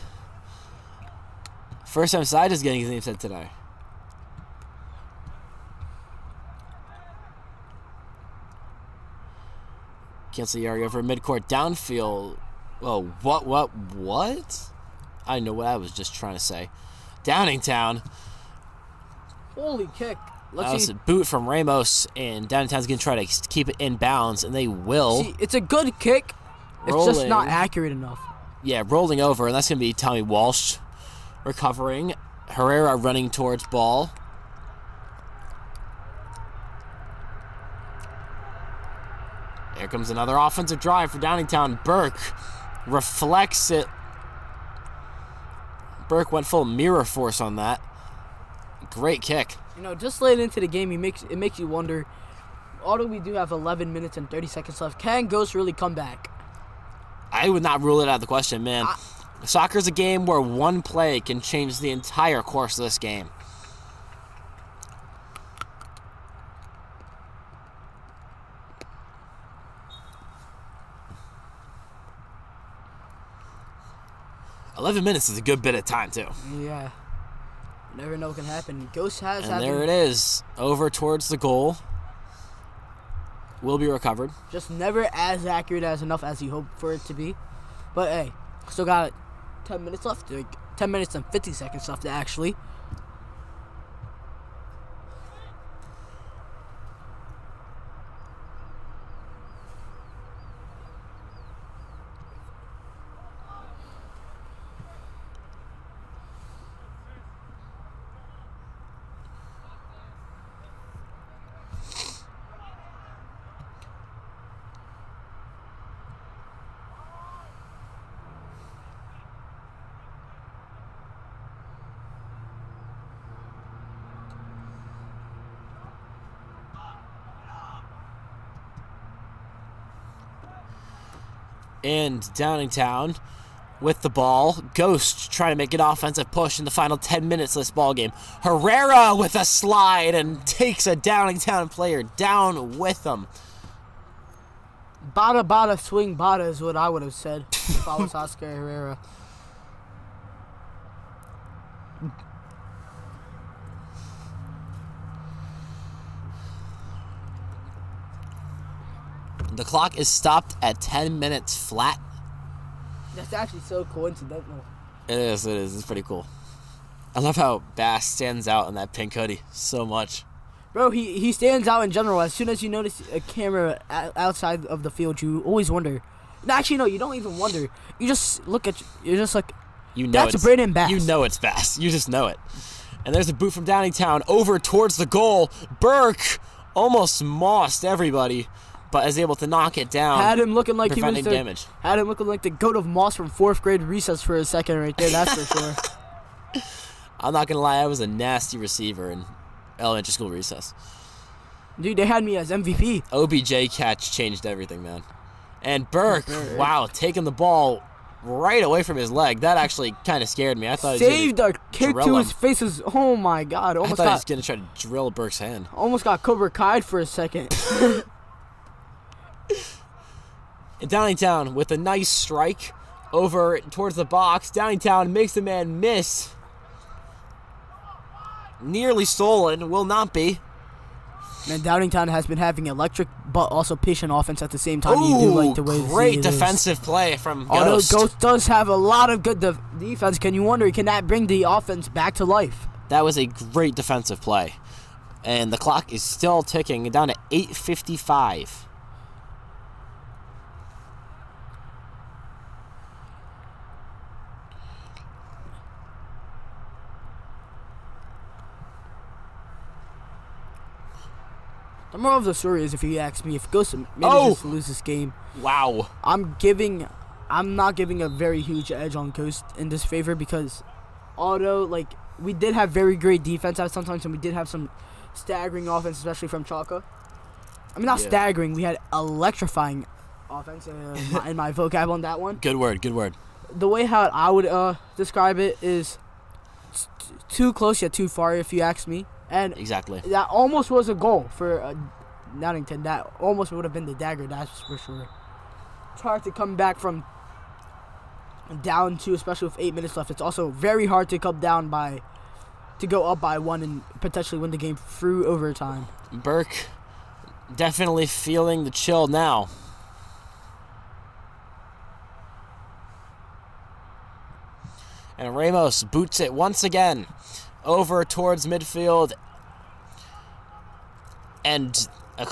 First time Side is getting his name said today. Cancel the area over midcourt downfield. Oh, what? I know what I was just trying to say. Downingtown. Holy kick. That Let's was see. a boot from Ramos, and Downingtown's going to try to keep it in bounds, and they will. See, it's a good kick. It's just not Rolling. accurate enough. Yeah, rolling over, and that's going to be Tommy Walsh recovering. Herrera running towards ball. Here comes another offensive drive for Downingtown. Burke reflects it. Burke went full mirror force on that. Great kick. You know, just late into the game, it makes you wonder. Although we do have 11 minutes and 30 seconds left, can Ghost really come back? I would not rule it out of the question, man. Soccer's a game where one play can change the entire course of this game. "11 minutes is a good bit of time, too. Yeah. You never know what can happen. Ghost has And there it is. Over towards the goal. Will be recovered. just never as accurate as enough as you hope for it to be. But hey, still got 10 minutes left. Like 10 minutes and 50 seconds left, actually. And Downingtown with the ball. Ghost trying to make an offensive push in the final 10 minutes of this ball game. Herrera with a slide and takes a Downingtown player down with him. Bada bada swing bada is what I would have said if I was Oscar Herrera. The clock is stopped at 10 minutes flat. That's actually so coincidental. It is. It's pretty cool. I love how Bass stands out in that pink hoodie so much. Bro, he stands out in general. As soon as you notice a camera outside of the field, you always wonder. No, actually, no, you don't even wonder. You just look at, you're just like, You know that's it's Braden Bass. You know it's Bass. You just know it. And there's a boot from Downingtown over towards the goal. Burke almost mossed everybody, but is able to knock it down. Had him looking like he was preventing damage. Had him looking like the goat of Moss from 4th grade recess for a second right there. That's for sure. I'm not gonna lie, I was a nasty receiver in elementary school recess. Dude, they had me as MVP. OBJ catch changed everything, man. And Burke, wow, taking the ball right away from his leg. That actually kind of scared me. I thought Saved he was a kick drill to him. his face. Oh my God! I Almost thought he was got gonna try to drill Burke's hand. Cobra Kai'd for a second. And Downingtown with a nice strike over towards the box. Downingtown makes the man miss. Nearly stolen, will not be. Man, Downingtown has been having electric but also patient offense at the same time. You do like the way great it is. defensive play from Although Ghost. Ghost does have a lot of good defense, can you wonder, can that bring the offense back to life? That was a great defensive play. And the clock is still ticking down to 8:55. The moral of the story is, if you ask me, if Ghost manages to lose this game, Wow. I'm not giving a very huge edge on Ghost in this favor, because although like we did have very great defense at sometimes, and we did have some staggering offense, especially from Chaka. I mean, not Yeah. staggering. We had electrifying offense in my vocab on that one. Good word, good word. the way how I would describe it is too close yet too far, if you ask me. And Exactly. that almost was a goal for Downingtown. That almost would have been the dagger, that's for sure. It's hard to come back from down 2, especially with 8 minutes left. It's also very hard to come down to go up by 1 and potentially win the game through overtime. Burke definitely feeling the chill now. And Ramos boots it once again over towards midfield. And a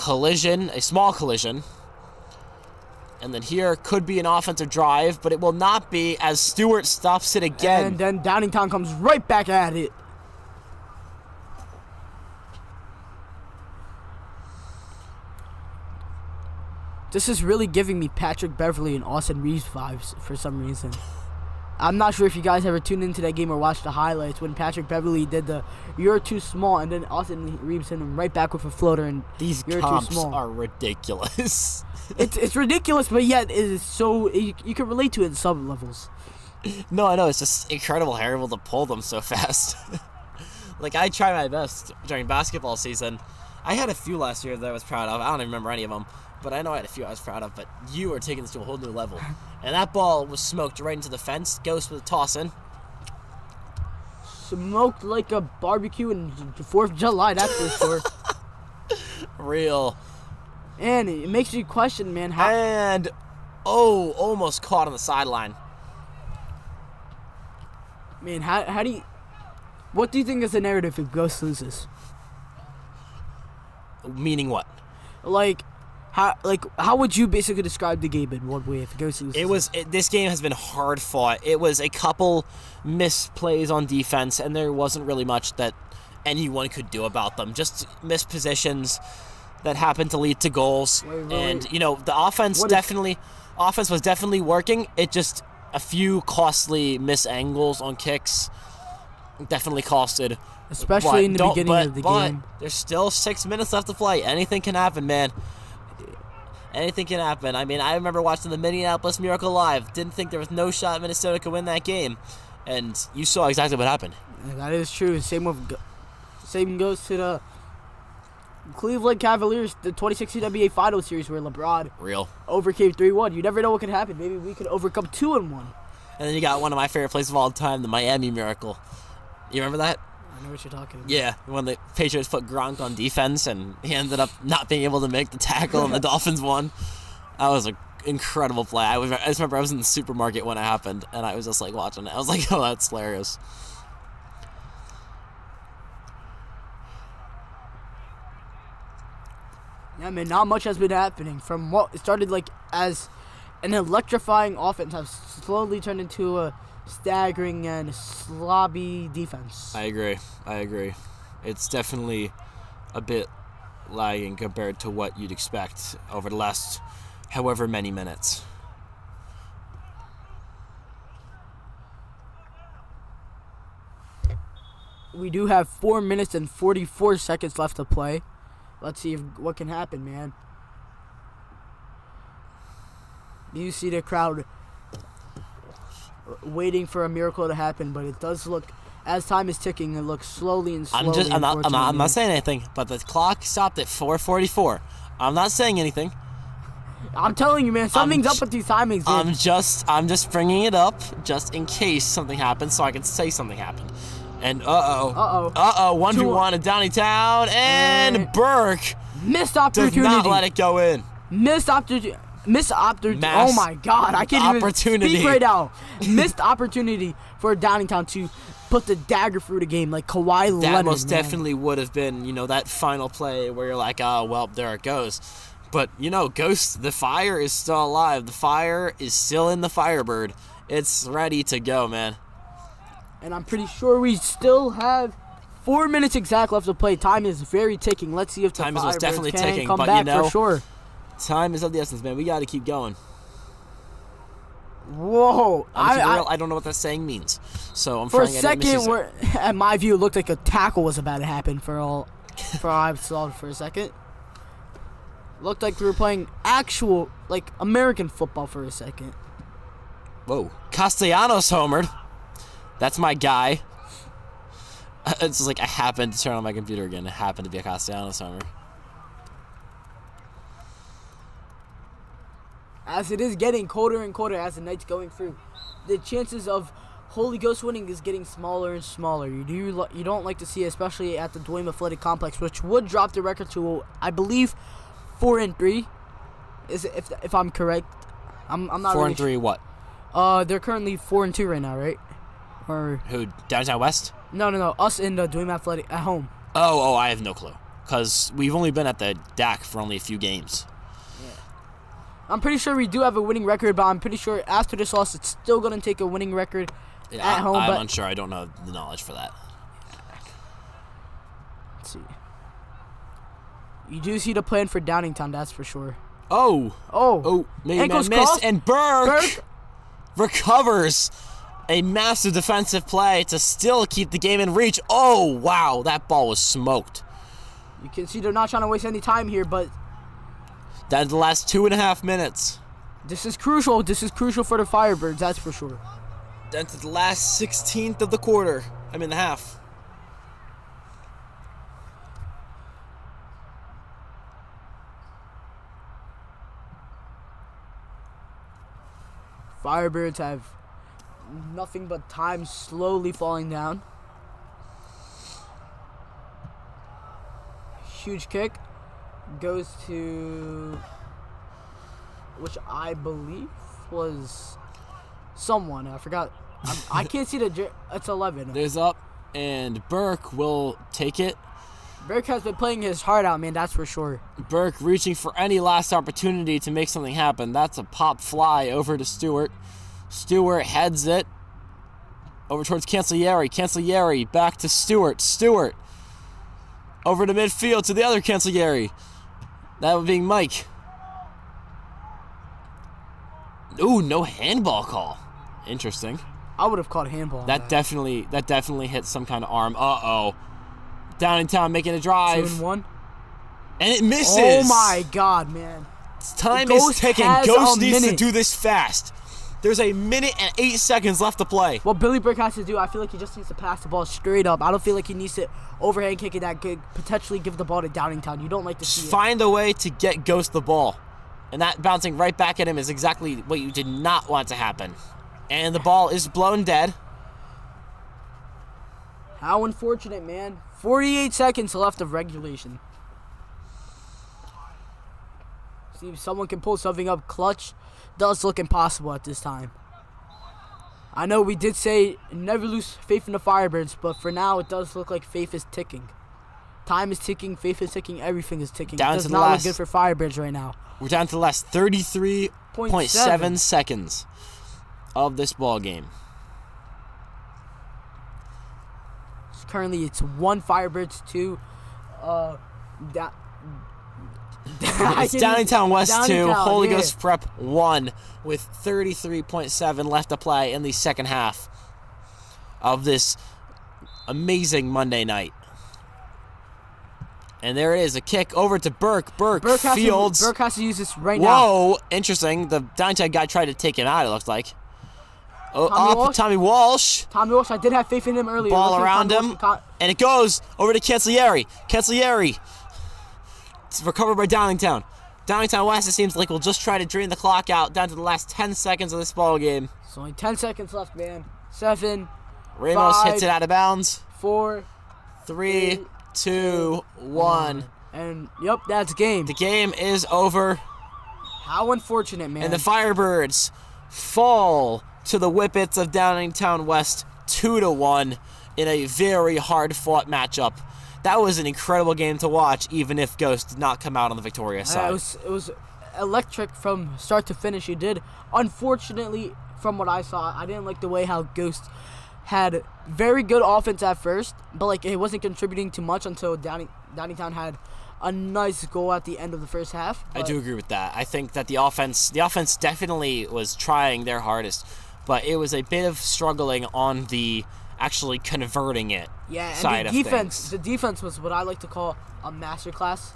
small collision. And then here could be an offensive drive, but it will not be as Stewart stops it again. And then Downingtown comes right back at it. This is really giving me Patrick Beverly and Austin Reeves vibes for some reason. I'm not sure if you guys ever tuned into that game or watched the highlights when Patrick Beverly did the "you're too small" and then Austin Reeves hit him right back with a floater and These "you're comps too small." are ridiculous. It's ridiculous, but yet it is so you can relate to it in some levels. No, I know. It's just incredible how you're able to pull them so fast. Like, I try my best during basketball season. I had a few last year that I was proud of. I don't even remember any of them. But I know I had a few I was proud of. But you are taking this to a whole new level. And that ball was smoked right into the fence. Ghost with a toss in. Smoked like a barbecue in the 4th of July, that's for sure. Real. And it makes you question, man, how... And, almost caught on the sideline. Man, how do you... What do you think is the narrative if Ghost loses? Meaning what? How would you basically describe the game in one way if Ghost loses? This game has been hard fought. It was a couple misplays on defense, and there wasn't really much that anyone could do about them. Just missed positions that happened to lead to goals. And, the offense was definitely working. It just, a few costly miss angles on kicks definitely costed. Especially in the beginning of the game. There's still 6 minutes left to play. Anything can happen, man. Anything can happen. I mean, I remember watching the Minneapolis Miracle live. Didn't think there was no shot Minnesota could win that game. And you saw exactly what happened. Yeah, that is true. Same goes to the Cleveland Cavaliers, the 2016 NBA Finals series where LeBron overcame 3-1. You never know what could happen. Maybe we could overcome 2-1. And then you got one of my favorite plays of all time, the Miami Miracle. You remember that? I know what you're talking about. Yeah, when the Patriots put Gronk on defense and he ended up not being able to make the tackle and the Dolphins won. That was an incredible play. I just remember I was in the supermarket when it happened and I was just like watching it. I was like, oh, that's hilarious. Yeah, man, not much has been happening. From what started like as an electrifying offense has slowly turned into a staggering and slobby defense. I agree. It's definitely a bit lagging compared to what you'd expect over the last however many minutes. We do have 4 minutes and 44 seconds left to play. Let's see what can happen, man. You see the crowd waiting for a miracle to happen, but it does look, as time is ticking, it looks slowly and slowly. I'm not saying anything, but the clock stopped at 4:44. I'm not saying anything. I'm telling you, man, something's up with these timings. Man. I'm just bringing it up just in case something happens, so I can say something happened. And 1v1 at Downingtown, and Burke missed opportunity. Does not let it go in. Missed opportunity. Oh my God, I can't even speak right now. Missed opportunity for Downingtown to put the dagger through the game like Kawhi Leonard. That most definitely would have been, that final play where you're like, oh, well, there it goes. But, Ghost, the fire is still alive. The fire is still in the Firebird. It's ready to go, man. And I'm pretty sure we still have 4 minutes exact left to play. Time is very ticking. Let's see if the Time is most Firebirds definitely can ticking, come but back for sure. Time is of the essence, man. We got to keep going. Whoa. I don't know what that saying means. So I'm for a trying to second, at my view, it looked like a tackle was about to happen for all I saw for a second. Looked like we were playing actual, American football for a second. Whoa. Castellanos homered. That's my guy. It's just like I happened to turn on my computer again. It happened to be a Castellanos homer. As it is getting colder and colder as the night's going through, the chances of Holy Ghost winning is getting smaller and smaller. You don't like to see it, especially at the Dwayne Athletic Complex, which would drop the record to, I believe, 4-3. If I'm correct, I'm not 4-3 really what? They're currently 4-2 right now, right? Or Who? Downtown West? no, us in the Dwayne Athletic at home. Oh, I have no clue. Because we've only been at the DAC for only a few games. I'm pretty sure we do have a winning record, but I'm pretty sure after this loss, it's still going to take a winning record at home. I'm but unsure. I don't know the knowledge for that. let's see. You do see the plan for Downingtown, that's for sure. Oh, maybe ankles man missed, crossed. and Burke recovers a massive defensive play to still keep the game in reach. Oh, wow, that ball was smoked. You can see they're not trying to waste any time here, but That's the last 2.5 minutes. this is crucial. This is crucial for the Firebirds, that's for sure. That's the last 16th of the quarter. The half. Firebirds have nothing but time slowly falling down. Huge kick goes to, which I believe was someone. I forgot. I can't see it's 11. There's up, and Burke will take it. Burke has been playing his heart out, man, that's for sure. Burke reaching for any last opportunity to make something happen. That's a pop fly over to Stewart. Stewart heads it over towards Cancellieri. Cancellieri back to Stewart. Stewart over to midfield to the other Cancellieri. That would be Mike. Ooh, no handball call. Interesting. I would have called handball. on That definitely hit some kind of arm. Uh-oh. Downingtown making a drive. 2-1. And it misses. Oh my God, man. Time Ghost is ticking. has Ghost a needs to minute. do this fast. There's a minute and 8 seconds left to play. What Billy Burke has to do, I feel like he just needs to pass the ball straight up. I don't feel like he needs to overhand kick it that could potentially give the ball to Downingtown. You don't like to see Just it. find a way to get Ghost the ball. And that bouncing right back at him is exactly what you did not want to happen. And the ball is blown dead. How unfortunate, man. 48 seconds left of regulation. See if someone can pull something up clutch. Does look impossible at this time. I know we did say never lose faith in the Firebirds, but for now it does look like faith is ticking. Time is ticking, faith is ticking, everything is ticking. Down It does to the not last- look good for Firebirds right now. We're down to the last 33.7 seconds of this ball game. Currently it's 1 Firebirds, 2 It's Downingtown West 2, Downingtown, Holy yeah. Ghost Prep 1, with 33.7 left to play in the second half of this amazing Monday night. And there it is, a kick over to Burke. Burke fields. Burke has to use this right now. Whoa, interesting. The Downingtown guy tried to take him out, it looked like. Oh, Tommy Walsh. Tommy Walsh, I did have faith in him earlier. Ball Looking around Tommy him. Walsh And it goes over to Cancellieri. Cancellieri. It's recovered by Downingtown. Downingtown West, it seems like, will just try to drain the clock out down to the last 10 seconds of this ball game. It's only 10 seconds left, man. 7, Ramos 5, hits it out of bounds. 4, 3, 2, 1. and yep, that's game. The game is over, How unfortunate, man. and the Firebirds fall to the Whippets of Downingtown West 2-1 in a very hard-fought matchup. That was an incredible game to watch, even if Ghost did not come out on the victorious side. It was electric from start to finish. You did. Unfortunately, from what I saw, I didn't like the way how Ghost had very good offense at first, but like it wasn't contributing too much until Downingtown had a nice goal at the end of the first half. I do agree with that. I think that the offense definitely was trying their hardest, but it was a bit of struggling on the actually converting it side and of the things. defense was what I like to call a masterclass.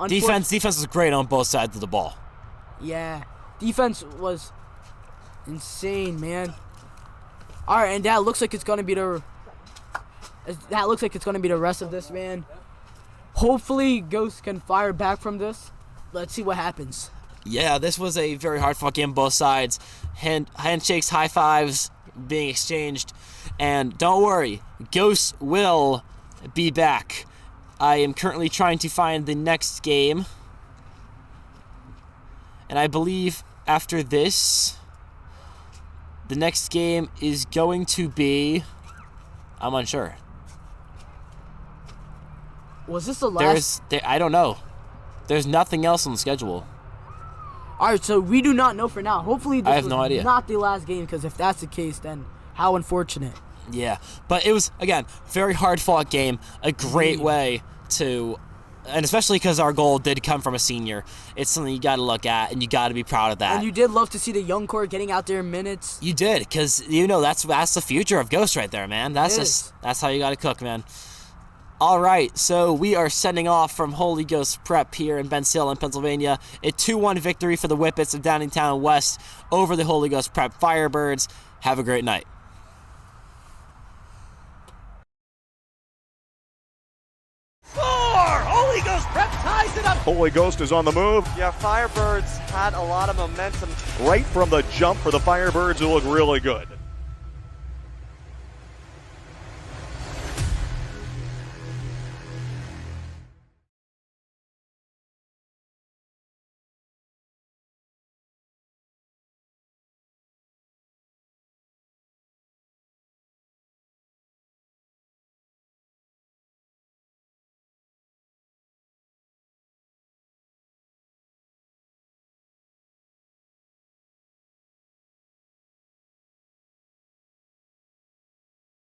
Defense was great on both sides of the ball. Yeah, defense was Insane, man. All right, and that looks like it's gonna be the. That looks like it's gonna be the rest of this, man. Hopefully, Ghost can fire back from this. Let's see what happens. Yeah, this was a very hard-fought game on both sides. Handshakes, high fives being exchanged. And don't worry, Ghost will be back. I am currently trying to find the next game. And I believe after this, the next game is going to be... I'm unsure. Was this the last? I don't know. There's nothing else on the schedule. All right, so we do not know for now. Hopefully, this I have was no idea. not the last game, because if that's the case, then how unfortunate. Yeah, but it was, again, very hard-fought game. A great way to... And especially because our goal did come from a senior. It's something you got to look at, and you got to be proud of that. And you did love to see the young core getting out there in minutes. You did, because, that's the future of Ghost right there, man. That's how you got to cook, man. All right, so we are sending off from Holy Ghost Prep here in Ben Salem, Pennsylvania. A 2-1 victory for the Whippets of Downingtown West over the Holy Ghost Prep Firebirds. Have a great night. Holy Ghost Prep ties it up. Holy Ghost is on the move. Yeah, Firebirds had a lot of momentum. Right from the jump for the Firebirds, who look really good.